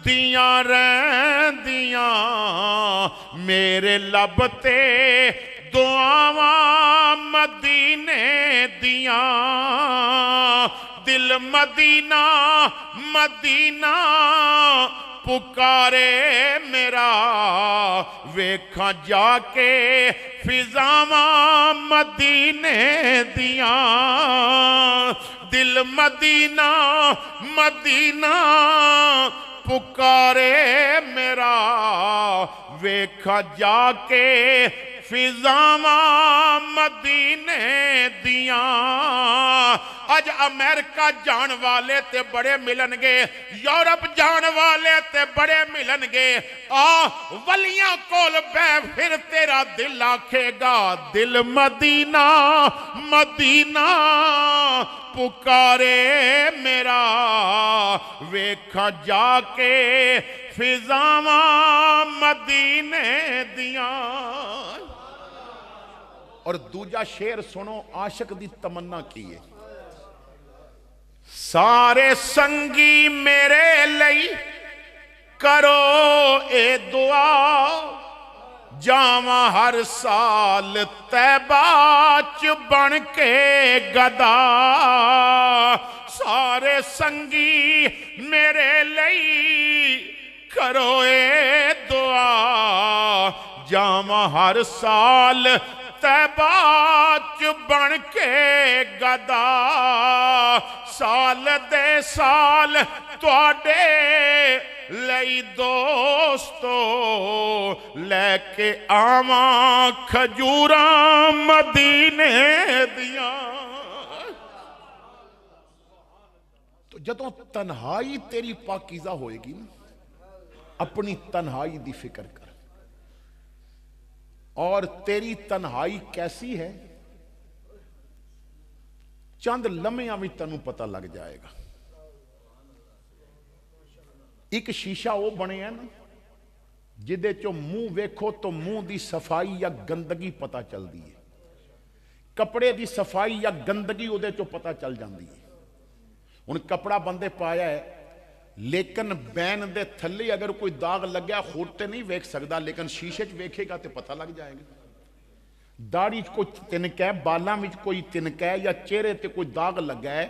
دیاں رہندیاں میرے لب تے دعاواں مدینے دیاں دل مدینہ مدینہ پکارے میرا ویکھاں جا کے فضاواں مدینے دیاں دل مدینہ مدینہ پکارے میرا ویکھاں جا کے فضاواں مدینے دیاں اج امریکہ جان والے تے بڑے ملن گے یورپ جان والے تے بڑے ملن گے ولیاں کول بے پھر تیرا دل آکھے گا دل مدینہ مدینہ پکارے میرا ویکھاں جا کے فضاواں مدینے دیاں اور دوجا شعر سنو عاشق دی تمنا کی ہے سارے سنگی میرے لئی کرو اے دعا جاواں ہر سال طیبہ چ بن کے گدا سارے سنگی میرے لئی کرو اے دعا جاواں ہر سال طیبہ چ بن کے گدا سال دے سال تواڈے لئی دوستو لے کے آواں کھجوراں مدینے دیاں تو جدوں تنہائی تیری پاکیزہ ہوئے گی نا اپنی تنہائی دی فکر کر اور تیری تنہائی کیسی ہے چند لمحیاں بھی تنوں پتہ لگ جائے گا ایک شیشہ وہ بنے ہیں نا جدے چو منہ ویکھو تو منہ دی صفائی یا گندگی پتہ چل دی ہے کپڑے دی صفائی یا گندگی وہ دے چو پتہ چل جاندی ہے ان کپڑا بندے پایا ہے لیکن بین دے تھلے اگر کوئی داغ لگ گیا خود تے نہیں ویکھ سکدا لیکن شیشے چ ویکھے گا تے پتہ لگ جائے گا داڑھی کوئی تنکا ہے بالاں وچ کوئی تنکا ہے یا چہرے تے کوئی داغ لگا ہے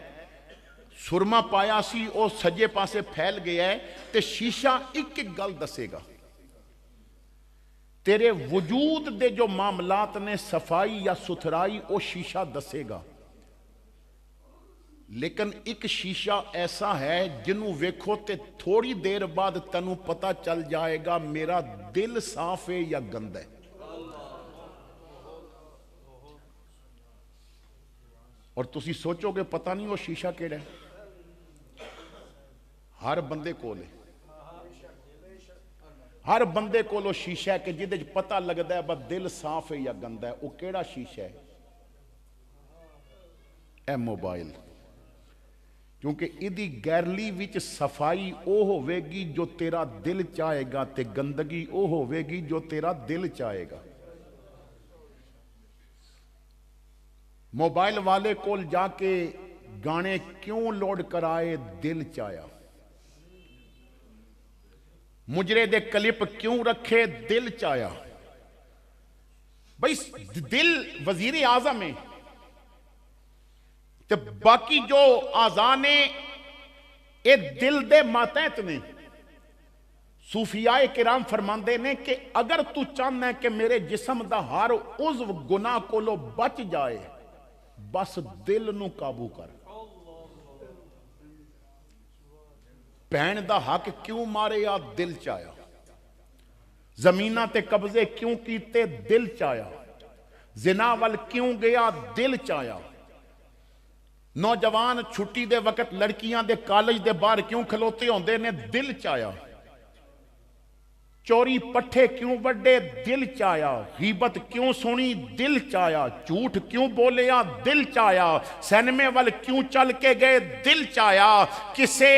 سرما پایا سی او سجے پاسے پھیل گیا ہے تے شیشہ ایک ایک گل دسے گا تیرے وجود دے جو معاملات نے صفائی یا ستھرائی او شیشہ دسے گا لیکن ایک شیشہ ایسا ہے جنوں ویکھو تے تھوڑی دیر بعد تنوں پتہ چل جائے گا میرا دل صاف ہے یا گند ہے اور تسی سوچو گے پتہ نہیں وہ شیشہ کیڑا ہے ہر بندے کول ہے ہر بندے کول وہ شیشہ ہے کہ جدے پتہ لگدا ہے بس دل صاف ہے یا گند ہے وہ کیڑا شیشہ ہے اے موبائل کیونکہ ادی گیرلی وچ صفائی او ہوے گی جو تیرا دل چاہے گا تے گندگی او ہوے گی جو تیرا دل چاہے گا موبائل والے کول جا کے گانے کیوں لوڈ کرائے دل چاہیا مجرے دے کلپ کیوں رکھے دل چاہیا بھئی دل وزیر اعظم ہے تے باقی جو آزانے اے دل دے ماتحت نے صوفیاء کرام فرماندے نے کہ اگر تو چاہنا ہے کہ میرے جسم دا ہر عضو گناہ کولو بچ جائے بس دل نو قابو کر بہن دا حق کیوں مارے یا دل چاہیا زمینہ تے قبضے کیوں کیتے دل چاہیا زنا وال کیوں گیا دل چاہیا نوجوان چھٹی دے وقت لڑکیاں دے کالج دے باہر کیوں کھلوتے ہوندے نے دل چاہیا چوری پٹھے کیوں بڑے دل چاہیا غیبت کیوں سنی دل چاہیا جھوٹ کیوں بولیا دل چاہیا سینمے وال کیوں چل کے گئے دل چاہیا کسے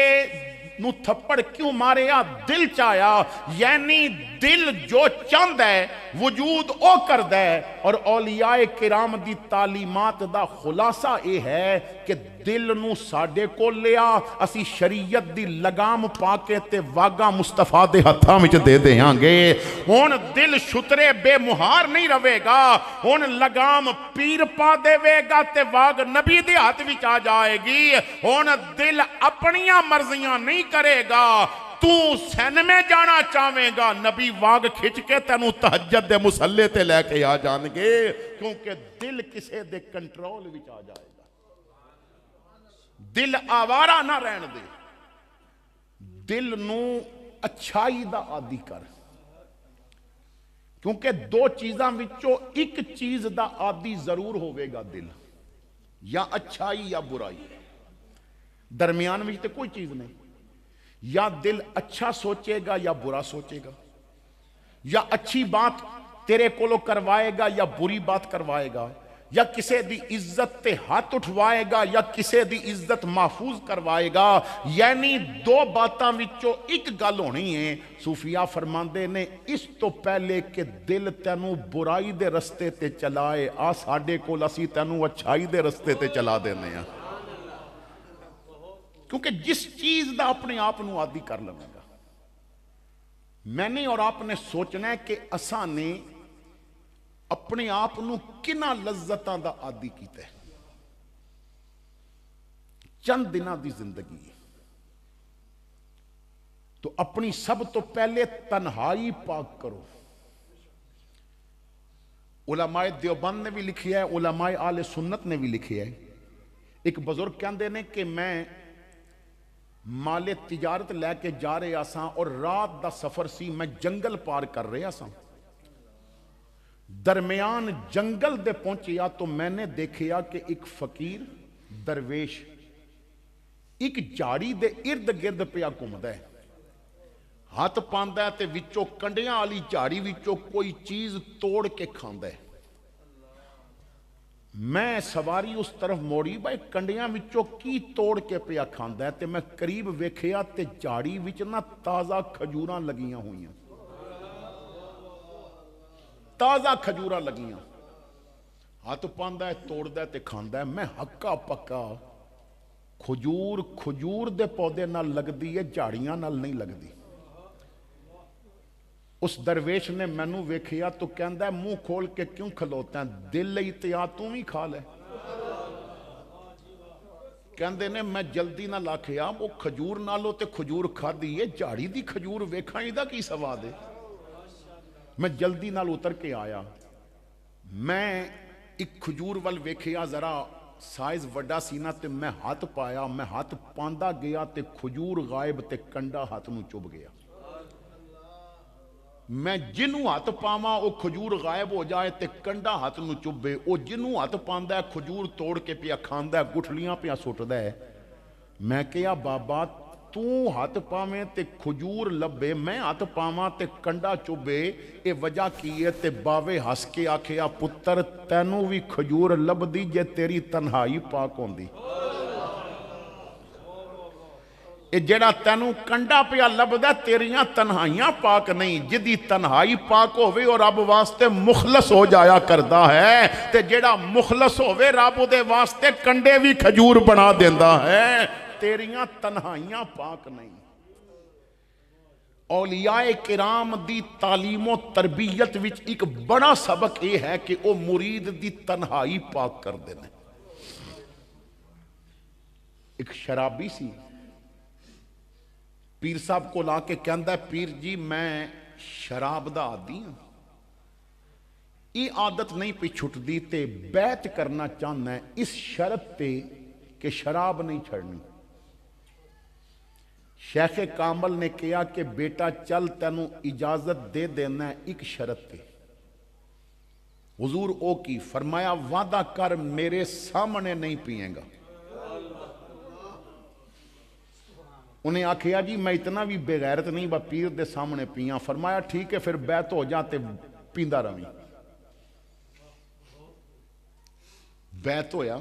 نو تھپڑ کیوں ماریا؟ دل چاہیا، یعنی دل جو چاند ہے وجود او کرد ہے. اور اولیاء کرام دی تعلیمات دا خلاصہ اے ہے کہ دل نو ساڈے کو لیا، اسی شریعت دی لگام پا کے تے واگا مصطفیٰ دے ہتھاں وچ دے دیاں گے. ہن دل شترے بے مہار نہیں رہے گا، ہن لگام پیر پا دے گا تے واگ نبی دے ہاتھ وچ آ جائے گی. ہن دل اپنیاں مرضیاں نہیں کرے گا، تو سینمے جانا چاہے گا، نبی واگ کھچ کے تینوں تہجد دے مسلے تے لے کے آ جان گے، کیونکہ دل کسے دے کنٹرول وچ آ جائے گا. دل آوارہ نہ رہن دے، دل نو اچھائی دا عادی کر، کیونکہ دو چیزاں وچوں ایک چیز دا عادی ضرور ہوئے گا دل، یا اچھائی یا برائی. درمیان میں تے کوئی چیز نہیں. یا دل اچھا سوچے گا یا برا سوچے گا، یا اچھی بات تیرے کولو کروائے گا یا بری بات کروائے گا، یا کسے دی عزت تے ہاتھ اٹھوائے گا یا کسے دی عزت محفوظ کروائے گا. یعنی دو باتاں وچوں ایک گل ہونی ہے. صوفیاء فرماندے نے اس تو پہلے کہ دل تینوں برائی دے رستے تے چلائے، آ ساڈے کول اسی تینوں اچھائی دے رستے تے چلا دینے ہیں. کیونکہ جس چیز دا اپنے آپ نو عادی کر لگے گا. میں نے اور آپ نے سوچنا ہے کہ اساں نے اپنے آپ نو کنا لذتاں دا عادی کیتا ہے. چند دنوں دی زندگی تو اپنی سب تو پہلے تنہائی پاک کرو. علماء دیوبند نے بھی لکھی ہے، علماء آل سنت نے بھی لکھی ہے. ایک بزرگ کہندے نے کہ میں مال تجارت لے کے جا رہے آساں اور رات دا سفر سی، میں جنگل پار کر رہے آساں. درمیان جنگل دے پہنچیا تو میں نے دیکھیا کہ ایک فقیر درویش ایک جھاڑی دے ارد گرد پیا گھومدا ہے، ہاتھ پاندا ہے تے وچوں کنڈیاں والی جھاڑی وچوں کوئی چیز توڑ کے کھاندا ہے. میں سواری اس طرف موڑی، بھائی کنڈیاں وچوں کی توڑ کے پیا کھاندا ہے، تے میں قریب ویکھیا تے جھاڑی وچ نہ تازہ کھجوراں لگیاں ہوئیاں، تازہ کھجوراں لگیاں. ہاتھ پاندا ہے، توڑدا ہے تے کھاندا ہے. میں ہکا پکا، کھجور دے پودے نال لگدی ہے، جھاڑیاں نال نہیں لگدی. اس درویش نے مینوں ویکھیا تو کہندا ہے منہ کھول کے کیوں کھلوتا ہے، دل لئی تے آ تو بھی کھا لے. کہندے نے میں جلدی نہ لاکھیا، وہ کھجور نالو تے کھجور کھادی ہے، جھاڑی دی کھجور ویکھاں ایدا کی سواد ہے. میں جلدی نال اتر کے آیا، میں ایک کھجور ول ویکھیا، ذرا سائز وڈا سی نا، تے میں ہاتھ پایا، میں ہاتھ پاندا گیا تے کھجور غائب تے کنڈا ہاتھ نو چب گیا. میں جنوں ہاتھ پاواں او کھجور غائب ہو جائے تے کنڈا ہاتھ نو چبے، او جنوں ہاتھ پاندا ہے کھجور توڑ کے پیا کھاندا ہے، گٹھلیاں پیا سٹدا ہے. میں کہیا بابا تو ہاتھ پاویں تے کھجور لبے، میں ہاتھ پاواں تے کنڈا چبے، اے وجہ کی ہے؟ تے باوے ہس کے آکھیا پتر تینوں بھی کھجور لبدی جے تیری تنہائی پاک ہوندی. اے جڑا تینوں کنڈا پیا لبدا تیریاں تنہائیاں پاک نہیں، جدی تنہائی پاک ہوئے اور رب واسطے مخلص ہو جایا کردا ہے، تے جڑا مخلص ہوئے رب دے واسطے کنڈے بھی کھجور بنا دیندا ہے. تیریاں تنہائیاں پاک نہیں. اولیاء کرام دی تعلیم و تربیت وچ ایک بڑا سبق یہ ہے کہ وہ مرید دی تنہائی پاک کر دینے. ایک شرابی سی، پیر صاحب کو لا کے کہندا ہے پیر جی میں شراب دا عادی ہوں، یہ عادت نہیں پہ چھٹ دی تے بیعت کرنا چاہنا ہے اس شرط تے کہ شراب نہیں چھڑنی. شیخ کامل نے کہا کہ بیٹا چل تینوں اجازت دے دینا ہے ایک شرط تے. حضور او کی فرمایا وعدہ کر میرے سامنے نہیں پیئیں گا. انہیں آکھیا جی میں اتنا بھی بے غیرت نہیں با پیر دے سامنے پیاں. فرمایا ٹھیک ہے پھر بیعت ہو جاتے پیندا رویں. بیعت ہویا،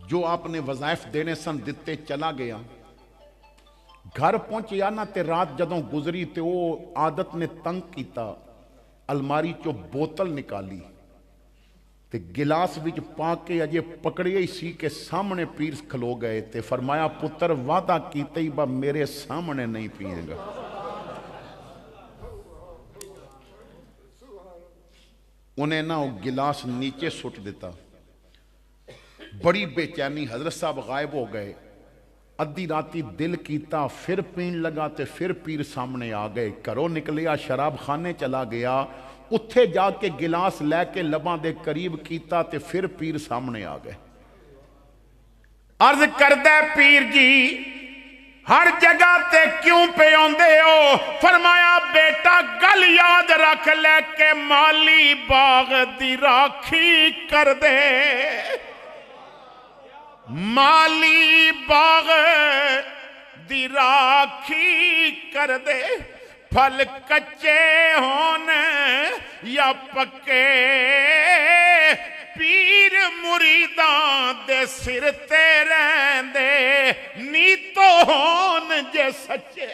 جو آپ نے وظائف دینے سن دیتے چلا گیا. گھر پہنچیا نا تے رات جدوں گزری تے وہ عادت نے تنگ کیتا، الماری چو بوتل نکالی تے گلاس وچ پا کے اجے پکڑے ہی سی کہ سامنے پیر کھلو گئے تے فرمایا پتر وعدہ کیتے ہی با میرے سامنے نہیں پیے گا۔ انہیں نہ وہ گلاس نیچے سٹ دیتا، بڑی بے چینی، حضرت صاحب غائب ہو گئے، ادھی راتی دل کیتا پھر پین لگا تے پھر پیر سامنے آ گئے، گھروں نکلیا شراب خانے چلا گیا، اتھے جا کے گلاس لے کے لباں دے قریب کیتا تے پھر پیر سامنے آ گئے۔ عرض کردہ پیر جی ہر جگہ تے کیوں پہ آندے ہو؟ فرمایا بیٹا گل یاد رکھ لے کہ مالی باغ دی راکھی کر دے، مالی باغ دی راکھی کر دے، پھل کچے ہون یا پکے، پیر مریداں دے سر تے رہندے، نیتو ہون جے سچے۔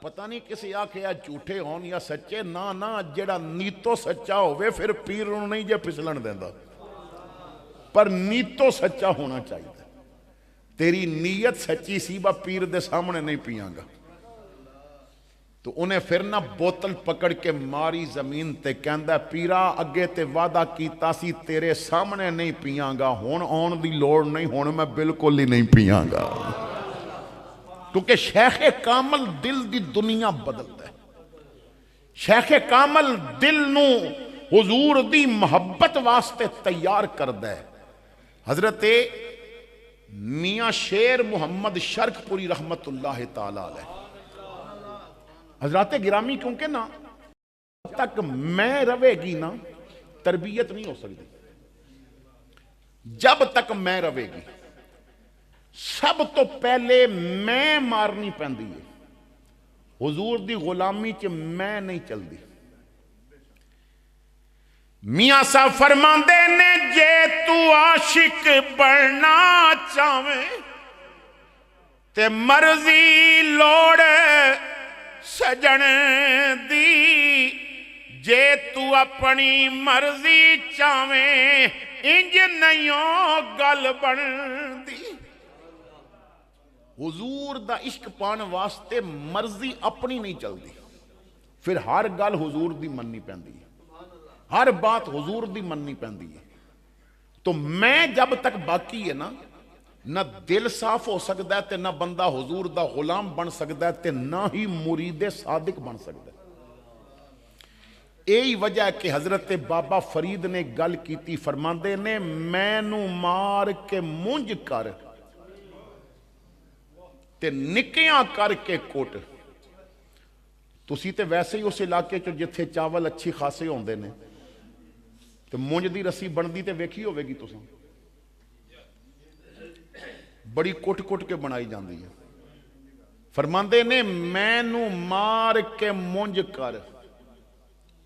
پتہ نہیں کسی آکھیا جھوٹے ہون یا سچے، نا جڑا نیتو سچا ہوئے پھر پیر انہوں نہیں جے پھسلن دیندہ، پر نیتو سچا ہونا چاہیے۔ تیری نیت سچی سی با پیر دے سامنے نہیں پیاں گا۔ تو انہیں پھر نہ بوتل پکڑ کے ماری زمین تے کہندہ پیرا اگے تے وعدہ کیتا سی تیرے سامنے نہیں پیاں گا، ہون آن دی لوڑ نہیں، ہون میں بالکل ہی نہیں پیاں گا۔ کیونکہ شیخ کامل دل دی دنیا بدلتا ہے، شیخ کامل دل نو حضور دی محبت واسطے تیار کردہ ہے۔ حضرت میاں شیر محمد شرک پوری رحمت اللہ تعالیٰ علیہ، حضرات گرامی کیونکہ نا جب تک میں روے گی نا تربیت نہیں ہو سکتی، جب تک میں روے گی سب تو پہلے میں مارنی پیندی ہے، حضور دی غلامی چ میں نہیں چل دی۔ میاں صاحب فرماندے نے جے تو عاشق بڑھنا چاہویں تے مرضی لوڑ سجن دی، جے تو اپنی مرضی چاہویں انج نہیں گل بن دی۔ حضور دا عشق پان واسطے مرضی اپنی نہیں چل دی، پھر ہر گل حضور دی مننی پیندی ہے، ہر بات حضور دی مننی پیندی ہے۔ تو میں جب تک باقی ہے نا، نہ دل صاف ہو سکتا ہے تے نہ بندہ حضور دا غلام بن سکتا ہے تے نہ ہی مرید صادق بن سکتا ہے۔ یہی وجہ ہے کہ حضرت بابا فرید نے گل کیتی، فرماندے نے میں نو مار کے مونج کر تے نکیاں کر کے کوٹ۔ تسی تے ویسے ہی اس علاقے چو جتھے چاول اچھی خاصے ہوندے نے تے مونج دی رسی بندی تے ویکھی ہوئے گی تساں، بڑی کٹ کٹ کے بنائی جاندی ہے۔ فرماندے نے میں نو مار کے مونج کر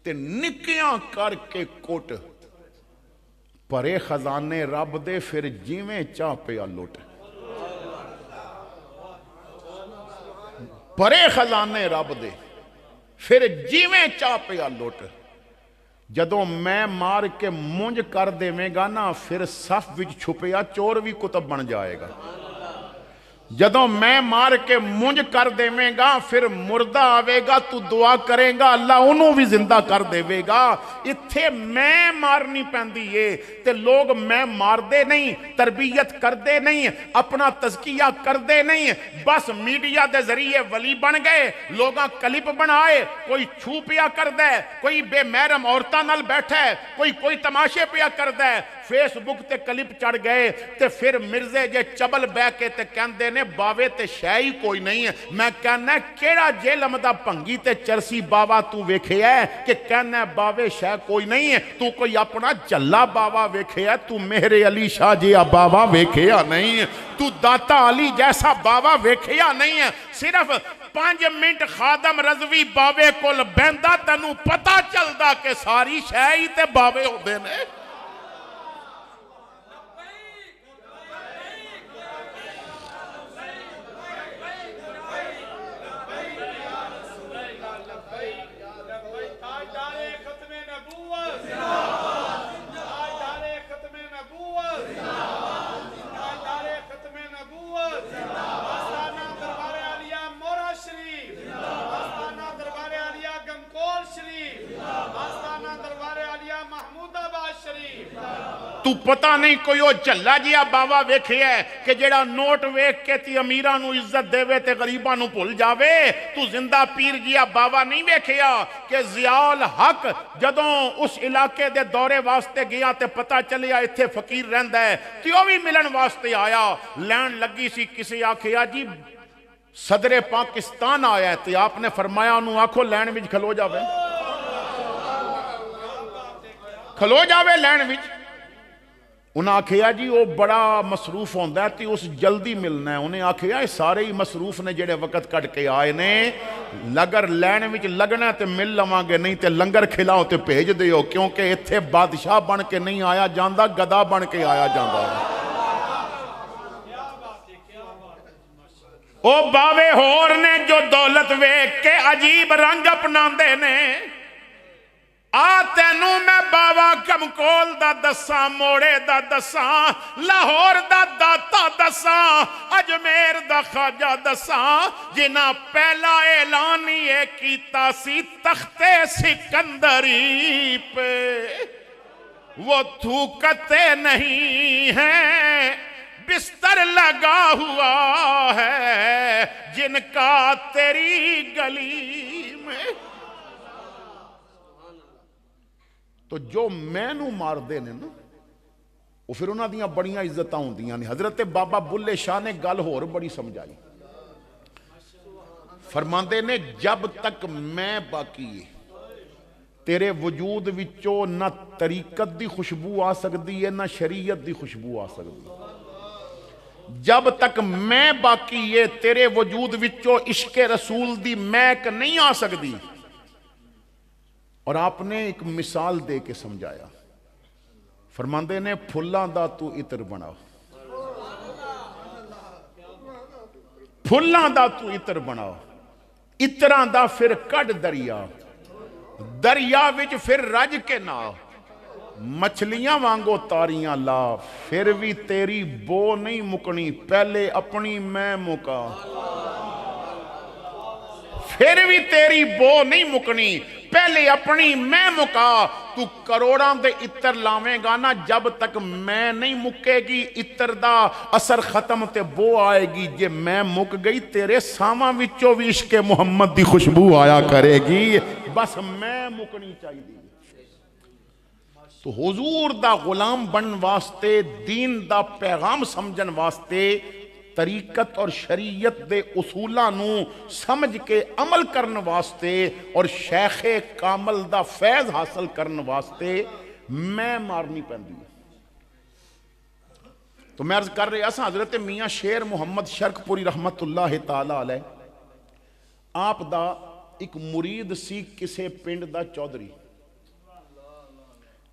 تے نکیاں کر کے کوٹ، پرے خزانے رب دے پھر جیویں چاہ پیا لوٹ، پرے خزانے رب دے پھر جیویں چاہ پیا لوٹ۔ جدوں میں مار کے مونج کر دے میں گا نا پھر صف وچ چھپیا چور بھی کتب بن جائے گا۔ جدوں میں مار کے مونج کر دے میں گا پھر مردہ آوے گا تو دعا کرے گا اللہ انہوں بھی زندہ کر دے وے گا۔ اتھے میں مارنی پیندی ہے تے لوگ میں مار دے نہیں، تربیت کر دے نہیں، اپنا تزکیہ کر دے نہیں، بس میڈیا دے ذریعے ولی بن گئے، لوگاں کلپ بنائے، کوئی چھو پیا کر دے، کوئی بے محرم عورتاں نال بیٹھے، کوئی تماشے پیا کر دے، فیس بک تے کلپ چڑھ گئے تے پھر مرزے جے چبل بے کے تے کہندے نے باوے تے شے کوئی نہیں ہے۔ میں کہنا کیڑا جیلم دا پنگی تے چرسی باوا تو ویکھے ہے کہ کہنا باوے شے کوئی نہیں ہے، تو کوئی اپنا جلا باوا ویکھے ہے، تو میرے علی شاہ جی باوا ویکھے یا نہیں ہے، تو داتا علی جیسا باوا ویکھے یا نہیں ہے۔ صرف 5 منٹ خادم رضوی باوے کول بہندا تینوں پتہ چلدا کہ ساری شے ہی تے باوے ہوندے نے۔ تو پتہ نہیں کوئی وہ جھلا جیا باوا ویکھیا ہے کہ جیڑا نوٹ ویکھ کے تی امیراں نو عزت دے تے غریباں نو بھول جاوے؟ تو زندہ پیر جیا باوا نہیں ویکھیا کہ ضیاء الحق جدوں اس علاقے دے دورے واسطے گیا تے پتہ چلیا ایتھے فقیر رہندا ہے تے او بھی ملن واسطے آیا، لین لگی سی، کسی آکھیا جی صدر پاکستان آیا ہے، تے آپ نے فرمایا انہوں آکھو لین وچ کھلو جاوے، کھلو جاوے لین وچ۔ انہاں آکھیا جی وہ بڑا مصروف ہوندا ہے تے اس جلدی ملنا ہے۔ انہیں آکھیا یہ سارے ہی مصروف نے جڑے وقت کٹ کے آئے نے، لگر لین وچ لگنا تے مل لواں گے، نہیں تے لنگر کھلاؤ تے بھیج دیو، کیونکہ اتھے بادشاہ بن کے نہیں آیا جاندا، گدا بن کے آیا جاندا ہے۔ او باوے ہور نے جو دولت ویکھ کے عجیب رنگ اپناندے نے، آ تینوں میں باوا کمکول دا دساں، موڑے دا دساں، لاہور دا داتا دساں، اجمیر دا خواجہ دساں، جنہاں پہلا اعلان یہ کیتا سی تخت سکندری پہ وہ تھوکتے نہیں ہیں، بستر لگا ہوا ہے جن کا تیری گلی میں۔ تو جو میں نو مار دے نے نا وہ پھر انہاں دیاں بڑیاں عزتاں ہوندیاں نے۔ حضرت بابا بلے شاہ نے گل ہور بڑی سمجھائی، فرماندے نے جب تک میں باقی ہے تیرے وجود وچوں نہ طریقت دی خوشبو آ سکتی ہے نہ شریعت دی خوشبو آ سکتی ہے۔ جب تک میں باقی ہے تیرے وجود وچوں عشق رسول دی مہک نہیں آ سکتی۔ اور آپ نے ایک مثال دے کے سمجھایا، فرماندے نے پھلاں دا تو عطر بنا، پھلاں دا تو عطر بنا، عطراں دا پھر کڈ دریا، دریا وچ پھر رج کے نا، مچھلیاں وانگو تاریاں لا، پھر بھی تیری بو نہیں مکنی، پہلے اپنی میں مکا، پھر بھی تیری بو نہیں مکنی، پہلے اپنی میں مکا۔ تو کروڑاں دے عطر لاویں گا نا، جب تک میں نہیں مکے گی عطر دا اثر ختم تے بو آئے گی۔ جے میں مک گئی تیرے ساواں وچوں بھی عشق محمد دی خوشبو آیا کرے گی، بس میں مکنی چاہیے۔ تو حضور دا غلام بن واسطے، دین دا پیغام سمجھن واسطے، طریقت اور شریعت دے اصولاں نو سمجھ کے عمل کرن واسطے اور شیخ کامل دا فیض حاصل کرن واسطے میں مارنی پیندی ہے۔ تو میں عرض کر رہے ہیں حضرت میاں شیر محمد شرک پوری رحمت اللہ تعالی علیہ، آپ دا ایک مرید سی کسے پنڈ دا چودھری،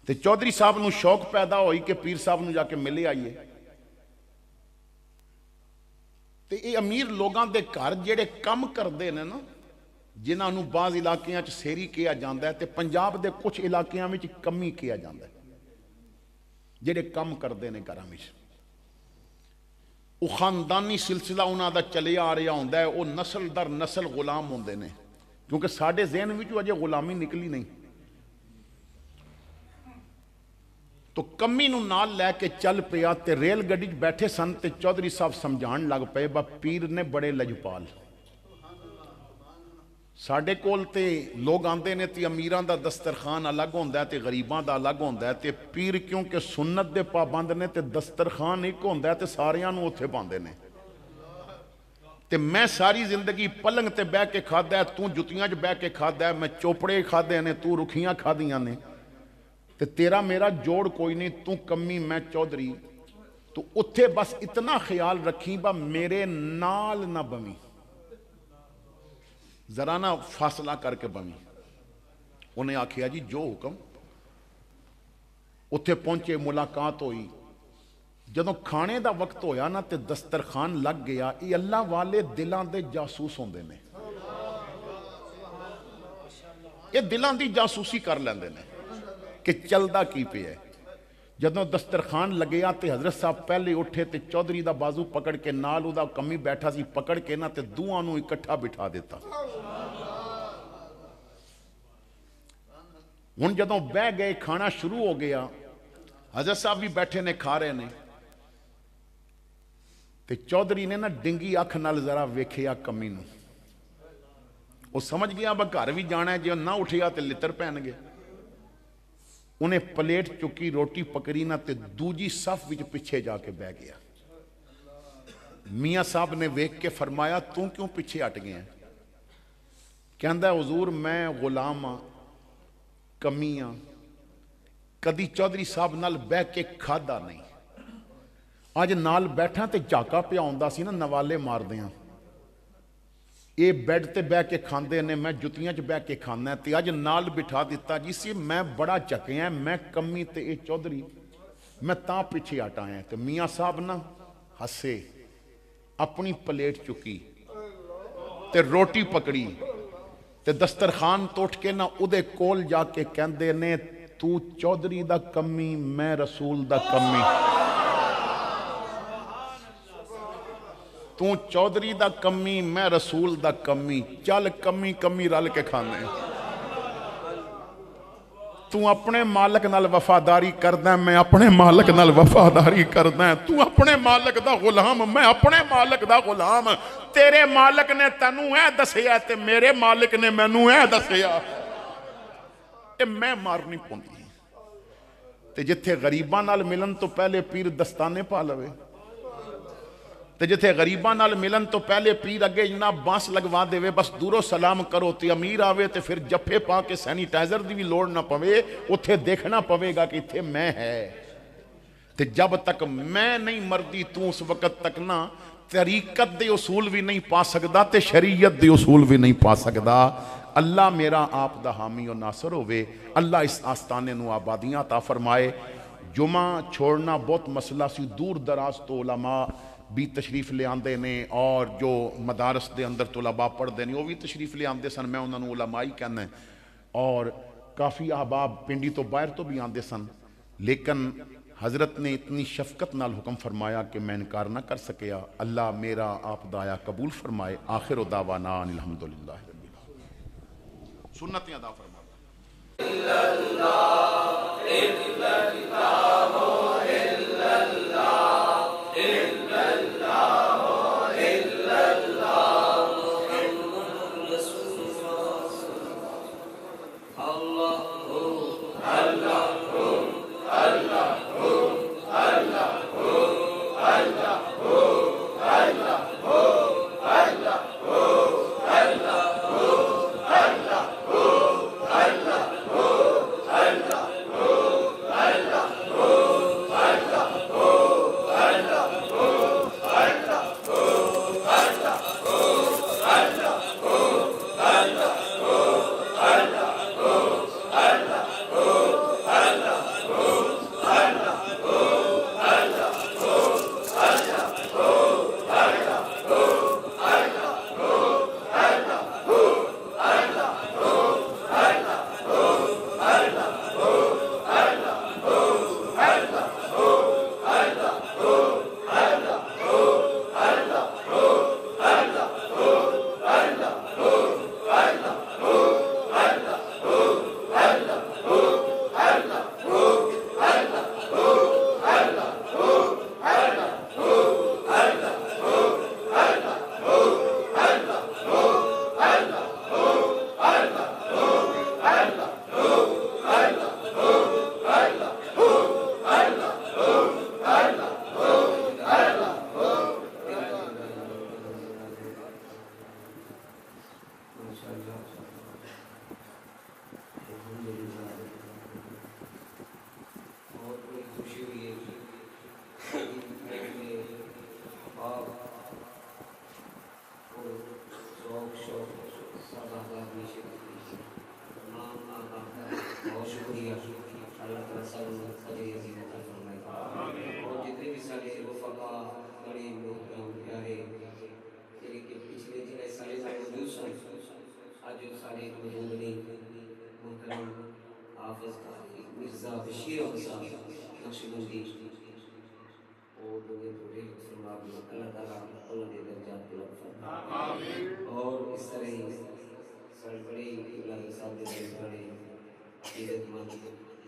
تے چودھری صاحب نو شوق پیدا ہوئی کہ پیر صاحب نو جا کے ملے آئیے۔ تے اے امیر لوگاں دے گھر جڑے کم کردے نے نا، جنہاں نو بعض علاقیاں چ سیری کیا جاندا ہے تے پنجاب دے کچھ علاقیاں وچ کمی کیا جاندا ہے، جڑے کم کردے نے گھراں وچ، او خاندانی سلسلہ انہاں دا چلے آ رہا ہوندا ہے، او نسل در نسل غلام ہوندے نے، کیونکہ ساڈے ذہن وچ اجے غلامی نکلی نہیں۔ تو کمی نو نال لے کے چل پیا تے ریل گڈی بیٹھے سن تے چودھری صاحب سمجھان لگ پے با پیر نے بڑے لجپال، ساڈے کول تے لوگ آندے نے تے امیراں دا دسترخوان الگ ہوندا ہے تے غریباں دا الگ ہوندا ہے، تے پیر کیونکہ سنت دے پابند نے تے دسترخوان ایک ہوندا ہے تے ساریاں نو اوتھے پاندے نے۔ تے میں ساری زندگی پلنگ تے بہ کے کھادا ہے، تو جتیاں چ بہ کے کھادا ہے، میں چوپڑے کھادے نے، تو رکھیاں کھادیاں نے، تے تیرا میرا جوڑ کوئی نہیں، تو کمی میں چودھری، تو اتھے بس اتنا خیال رکھی با میرے نال نہ بمی، ذرا نہ فاصلہ کر کے بمی۔ انہیں آکھیا جی جو حکم۔ اتھے پہنچے، ملاقات ہوئی، جدوں کھانے دا وقت ہویا نا تے دسترخوان لگ گیا، یہ اللہ والے دلان دے جاسوس ہوندے نے، یہ دلان دی جاسوسی کر لیندے نے کہ چلدا کی پہ ہے۔ جدوں دسترخوان لگیا تے حضرت صاحب پہلے اٹھے تے چودھری دا بازو پکڑ کے نال او دا کمی بیٹھا سی پکڑ کے نا تے دوہاں نو اکٹھا بٹھا دیتا۔ ہن جدوں بہ گئے کھانا شروع ہو گیا حضرت صاحب بھی بیٹھے نے کھا رہے نے تے چودھری نے نا ڈنگی اکھ نال ذرا ویکھیا کمی نو وہ سمجھ گیا با گھر بھی جانا ہے جے نہ اٹھیا تے لتر پہن گے انہیں پلیٹ چکی روٹی پکڑی نہ تے دوجی صف وچ پیچھے جا کے بہ گیا میاں صاحب نے ویکھ کے فرمایا تو کیوں پیچھے ہٹ گئے ہیں کہندا حضور میں غلام ہاں کمی ہاں کدی چودھری صاحب نال بہ کے کھادا نہیں اج نال بیٹھا تے جھاکا پیا ہوندا سی نا نوالے مار دیاں اے بیڈ تے بہ کے کھاندے نے میں جتیاں چ بہ کے کھانا تے اج نال بٹھا دیتا جی سی میں بڑا چکیا میں کمی تے اے چودھری میں تاں پیچھے ہٹ آیا تے میاں صاحب نا ہسے اپنی پلیٹ چکی تے روٹی پکڑی تے دسترخوان توٹ کے نا اودے کول جا کے کہندے نے تو چودھری دا کمی میں رسول دا کمی تو چودھری دا کمی میں رسول دا کمی چل کمی کمی رل کے کھانے تو اپنے مالک نال وفاداری کردیں میں اپنے مالک نال وفاداری کردیں تو اپنے مالک دا غلام میں اپنے مالک دا غلام تیرے مالک نے تینوں اے دسیا تے میرے مالک نے مینوں اے دسیا اے میں مارنی پوندی تے جتھے غریباں نال ملن تو پہلے پیر دستانے پا لوے تے جتھے غریباں نال ملن تو پہلے پیر اگے جنا بانس لگوا دے وے بس دورو سلام کرو تے امیر آوے تے پھر جفے پا کے سینیٹائزر دی بھی لوڑ نہ پوے اتھے دیکھنا پوے گا کہ اتھے میں ہے تے جب تک میں نہیں مردی تو اس وقت تک نہ طریقت دے اصول بھی نہیں پا سکدا تے شریعت دے اصول بھی نہیں پا سکدا اللہ میرا آپ دا حامی و ناصر ہوئے اللہ اس آستانے نو آبادیاں عطا فرمائے جمعہ چھوڑنا بہت مسئلہ سی دور دراز تو علماء بھی تشریف لے آندے نے اور جو مدارس دے اندر طلباء پڑھ دے نے وہ بھی تشریف لے آندے سن میں انہوں نے علماء ہی کہنا ہے اور کافی احباب پنڈی تو باہر تو بھی آندے سن لیکن حضرت نے اتنی شفقت نال حکم فرمایا کہ میں انکار نہ کر سکیا اللہ میرا آپ دایا قبول فرمائے آخر دعوانا الحمدللہ رب العالمین سنتیں ادا فرمائے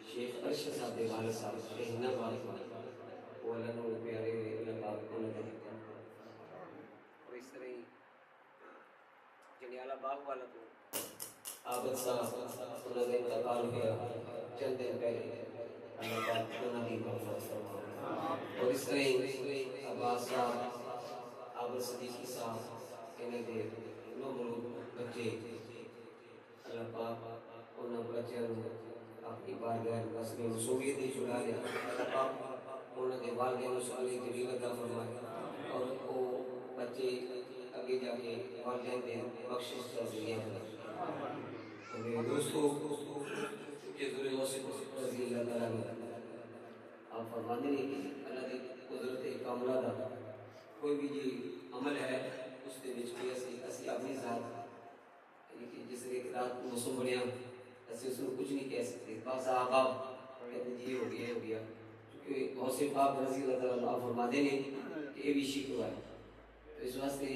شیخ ارشد صاحب دے والد صاحب رہنا بات وہ اللہ نو پیارے ہوئے اللہ پاک کو نہ دے اور اس طرح ہی جنیالہ باغ والا تو عابد صاحب انہوں نے انتقال ہوا چند دن پہلے اللہ پاک کو نہ دی مغفرت فرمائے اور اس طرح ہی عباس صاحب عابد صدیقی صاحب انہیں دے نو ملوک بچے اللہ پاک انہوں بچے اپنی بارگاہ میں مسئولیت ہی چھڑا لیا اللہ پاک انہوں نے والدین صالح جلیل عطا فرمائے اور وہ بچے آگے جا کے والدین دے بخشش کا ذریعہ بنے میرے دوستو کہ ذریعہ واسط رضی اللہ تعالیٰ نے آپ فرمانے نہیں کہ اللہ دے قدرت کاملہ دا کوئی بھی جی عمل ہے اس دے وچ بھی اسی اپنی ذات یعنی کہ جس نے رات موسم بنیا ایسے اس میں کچھ نہیں کہہ سکتے بعض آباب کہتے ہیں یہ ہو گیا کیونکہ غوث پاک رضی اللہ تعالیٰ فرماتے ہیں کہ یہ بھی شکوہ ہے تو اس واسطے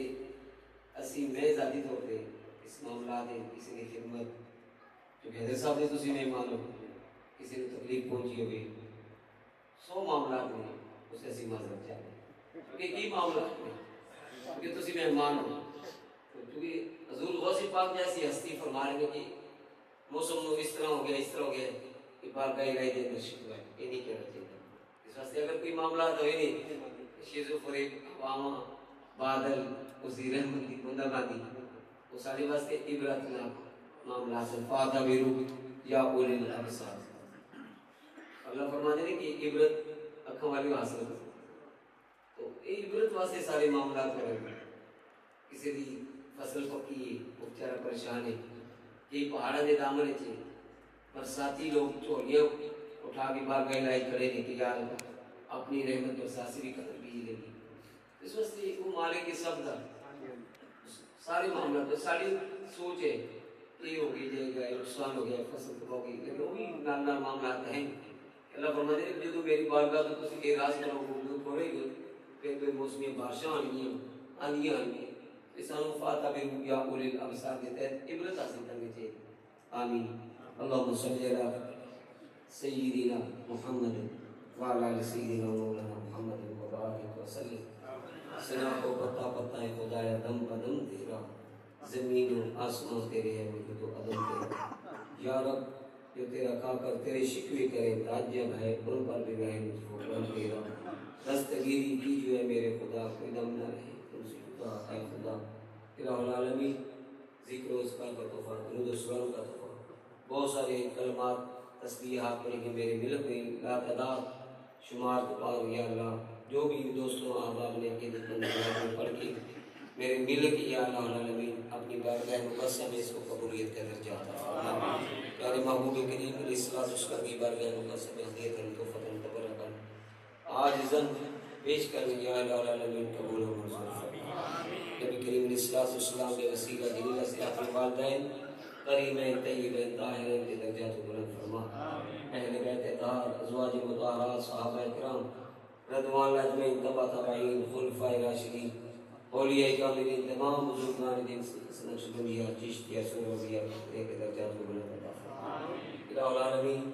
اسی میں ذاتی طور پہ اس معاملات ہیں کسی نے خدمت جو حیدر صاحب نے تسی مہمان ہو کسی نے تکلیف پہنچی ہوگی 100 معاملات میں اسے اسی معذرت چاہتے ہیں کیونکہ یہ معاملات میں کیونکہ تسی مہمان ہو کیونکہ حضور غوث پاک جیسی ہستی فرما رہے ہیں کہ موسم اس طرح ہو گیا کہ بارگاہ الہی دے اندر شکوہ ہے یہ نہیں کہنا چاہیے اس واسطے اگر کوئی معاملات ہوئے نہیں شیز و فریب عوامہ بادل اسی رحمت کی بندہ باندھی وہ سارے واسطے عبرت معاملات سے فاتح بیرو یا اولی الابصار اللہ فرماتے ہیں کہ عبرت اکھوں والی حاصل تو یہ عبرت واسطے سارے معاملات ہو رہے ہیں کسی دی فصل پکی ہے بیچارہ پریشان ہے کہ پہاڑا دے دامن چے برساتی لوگ چولیاں اٹھا کے بارگاہ الہی کھڑے نے کہ یار اپنی رحمت برساسی بھی قدر بھی لے گی اس واسطے وہ مالک کے سب دا سارے معاملات ساری سوچ ہے یہ ہو گئی جائے گا نقصان ہو گیا فصل ہو گئی لیکن وہ بھی نانا معاملات ہیں اللہ فرماتے ہیں کہ جو میری بارگاہ تو کسی اعراض کرو گے کھولے گے پھر موسمی بارشاں آنی ہیں اسانو فاتح بے یا اولی الابصار کے تحت عبرت حاصل کرنی چاہیے آمین اللہم صلی علی سیدنا محمد وعلی سیدنا مولانا محمد مبارک وسلم سنا کو پتا پتا ہے خدایا دم بدم تیرا زمین و آسمان تیرے ہے مجھے تو عدم تیرا یا رب جو تیرا کاکر تیرے شکوے کرے تاجب ہے ان پر بھی رہے مجھ کو بن تیرا دستگیری کی جو ہے میرے خدا کوئی دم نہ رہے اے خدا الہ العالمین ذکر و اذکار کا تحفہ درود و سلام کا تحفہ بہت سارے کلمات تسبیحات پڑھیں کہ میرے ملک میں لا تعداد شمار کے پاؤ یا اللہ جو بھی دوستوں احباب نے اپنی دل پڑھ کے میرے ملک یا اللہ العالمین اپنی بارگاہ مقدسہ میں اس کو قبولیت کا درجہ عطا فرما پیارے محبوب کریم علیہ الصلوۃ والسلام کی بارگاہ مقدسہ میں ہدیت و فتن تبرکن عاجزاً پیش کرنے یا اللہ العالمین قبول و منظور فرما نبی کریم علیہ الصلوۃ والسلام کے وسیلہ جلیلہ سے اپنے والدین کریمین طیبین طاہرین کے درجات کو بلند فرما اہل بیت اطہار ازواج مطہرات صحابہ کرام رضوان اللہ اجمعین تبع تابعین خلفائے راشدین اولیاء کاملین تمام بزرگان دین نقشبندیہ چشتیہ سہروردیہ کے درجات کو بلند عطا فرما الہ العالمین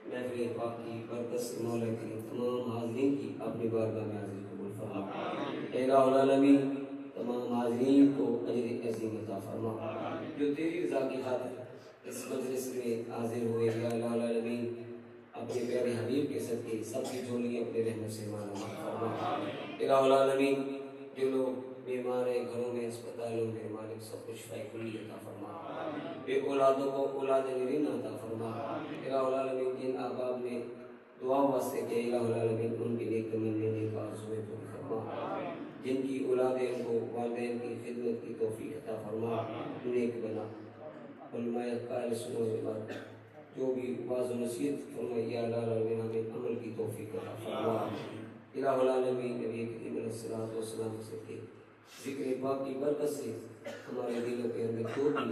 محفل پاک کی برکت سے مولا کریم تمام حاضرین کی اپنی بارگاہ میں حاضری قبول فرما اے الہ العالمین تمام حاضرین کو اجر عظیم عطا فرما جو تیری رضا کی خاطر اس مجلس میں حاضر ہوئے یا الہ العالمین اپنے پیارے حبیب کے صدقے سب کی جھولی اپنے رحمت سے مالا فرما الہ العالمین جو لوگ بیمار ہیں گھروں میں اسپتالوں میں مالک سب کچھ شفاء کلی عطا فرما بے اولادوں کو اولاد نرین عطا فرما الہ العالمین جن احباب نے دعا واسطے کہ الہ العالمین ان کے لیے تمنے نیک آرزویں پوری فرما جن کی اولادیں ان کو والدین کی خدمت کی توفیق عطا فرما نیک بنا علماء قائل سنو بات جو بھی باز و نصیحت فرمائی یا اللہ العالمین ہمیں عمل کی توفیق عطا فرما الہ العالمین نبی کریم علیہ الصلوۃ والسلام سے کہ ذکر پاک کی برکت سے ہمارے دلوں کے اندر جو بھی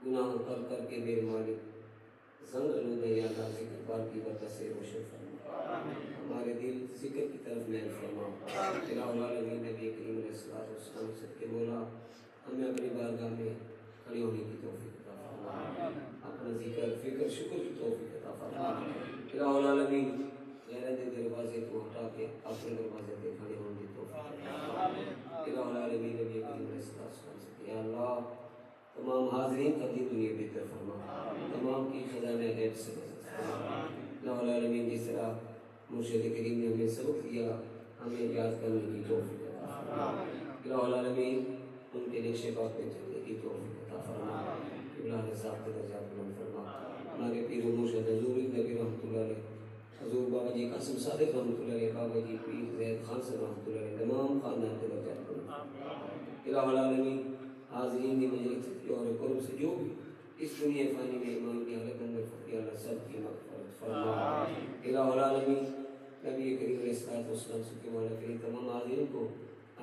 گناہ کر کر کے میرے مالک زنگ آلودہ یا اللہ ذکر پاک کی برکت سے روشن فرما ہمارے دل ذکر کی طرف میل فرما الہ العالمین نبی کریم علیہ الصلوۃ والسلام سے کہ مولا ہمیں اپنی بارگاہ میں کھڑے ہونے کی توفیق عطا فرما، اپنا ذکر فکر شکر کی توفیق عطا فرما۔ الہ العالمین غیرت دروازے کو ہٹا کے اپنے دروازے پہ کھڑے ہونے کی توفیق عطا فرما۔ الہ العالمین نبی کریم علیہ السلام سے یا اللہ تمام حاضرین کا دین دنیا بہتر فرما، تمام کی خزانہ غیب سے مدد فرما۔ الہ العالمین جس طرح مرشد کریم نے ہمیں سبق دیا ہمیں یاد کرنے کی توفیق عطا فرما۔ الہ العالمین ان کے نقش پاک پہ چلنے کی توفیق عطا فرما، قبلہ رضاق کے درجات بلند فرما۔ ہمارے پیر و مرشد حضور نبی رحمۃ اللہ علیہ، حضور بابا جی قاسم صادق رحمۃ اللہ علیہ، بابا جی پیر زید خان صاحب رحمۃ اللہ علیہ، تمام خاندان کے درجات بلند فرما۔ الہ العالمین حاضرین کی مجلس سے اور قرب سے جو بھی اس دنیا فانی میں ایمان کی حالت اندر فقی اللہ سب کی مغفرت فرما۔ الہ العالمین نبی کریم علیہ السلام سے کے مولا کریم تمام حاضرین کو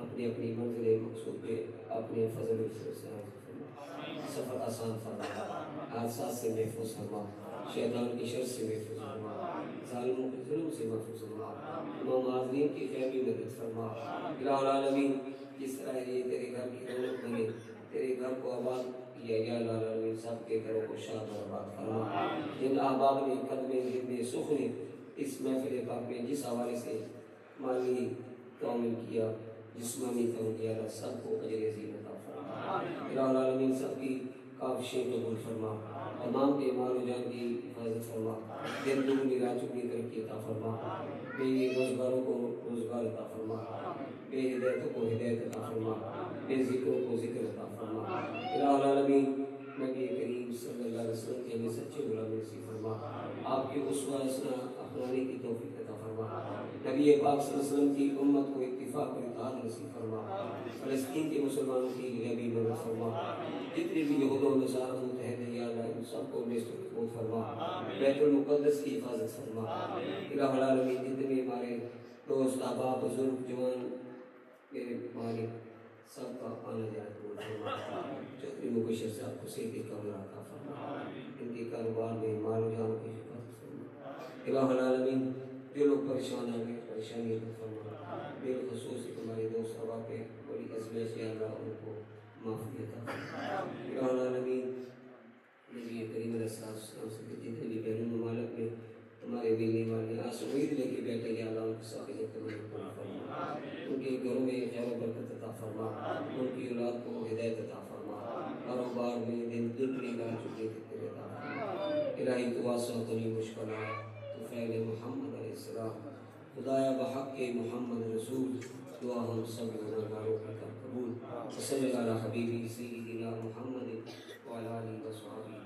اپنی اپنی منزل مقصود پہ اپنے فضل سے فرما، سفر آسان فرما، حادثات سے محفوظ فرما، شیطان کی شر سے محفوظ فرما، ظالموں کے ظلم سے محفوظ فرما، تمام حاضرین کی غیبی مدد فرما۔ الہ العالمین جس طرح یہ تیرے گھر کی رونق بنے، تیرے گھر کو آباد کیا، یا الہ العالمین سب کے گھروں کو شاد اور آباد فرما۔ جن احباب نے قدمے ذمے سخ نے اس محفل پاک میں جس حوالے سے مالی تعاون کیا، جسمانی تعاون کیا، اللہ سب کو اجر عظیم عطا فرما۔ الہ العالمین سب کی کاوشیں قبول فرما، تمام کے مال و جان کی حفاظت فرما، دن دگنی رات چگنی ترقی عطا فرما، بے روزگاروں کو روزگار عطا فرما، بے ہدایتوں کو ہدایت عطا فرما، بے ذکروں کو ذکر عطا فرما۔ الہ العالمین نبی کریم صلی اللہ علیہ وسلم کے ہمیں سچے غلام نصیب فرما، آپ کی اسوہ حسنہ اپنانے کی توفیق عطا فرما، نبی پاک صلی اللہ علیہ وسلم کی امت کو اتفاق اور اتحاد نصیب فرما، فلسطین کے مسلمانوں کی غیبی مدد فرما، جتنے بھی یہود و نصارہ متحد ہیں یا اللہ ان سب کو نیست و نابود فرما، بیت المقدس کی حفاظت فرما۔ الہ العالمین جتنے بھی ہمارے دوست احباب بزرگ جوان میرے مالک سب کا آنا جانا قبول فرما، چودھری مبشر صاحب کو صحت کا عمر عطا فرما، ان کے کاروبار میں مال و جان کی حفاظت فرما۔ الہ العالمین جو لوگ پریشان ہیں پریشانی دور فرما، بالخصوص ہمارے دوست احباب پہ بڑی ازمائش ہے، اللہ ان کو معافی عطا فرما۔ الہ العالمین نبی کریم علیہ السلام سے جتنے بھی بیرون ممالک میں تمہارے ملنے والے آس امید لے کے بیٹھے یا اللہ ان کی ساخت پوری فرما، ان کے گھروں میں خیر و برکت عطا فرما، ان کی اولاد کو ہدایت عطا فرما، کاروبار میں دن دگنی رات چگنی فکر عطا فرما۔ الہی تو واسعۃ مشکلات تو فعل محمد علیہ السلام، خدایا بحق محمد رسول دعا ہم سب گناہگاروں کی کر قبول۔ صلی اللہ علیہ حبیبی سیدنا محمد وعلی آلہ وصحبہ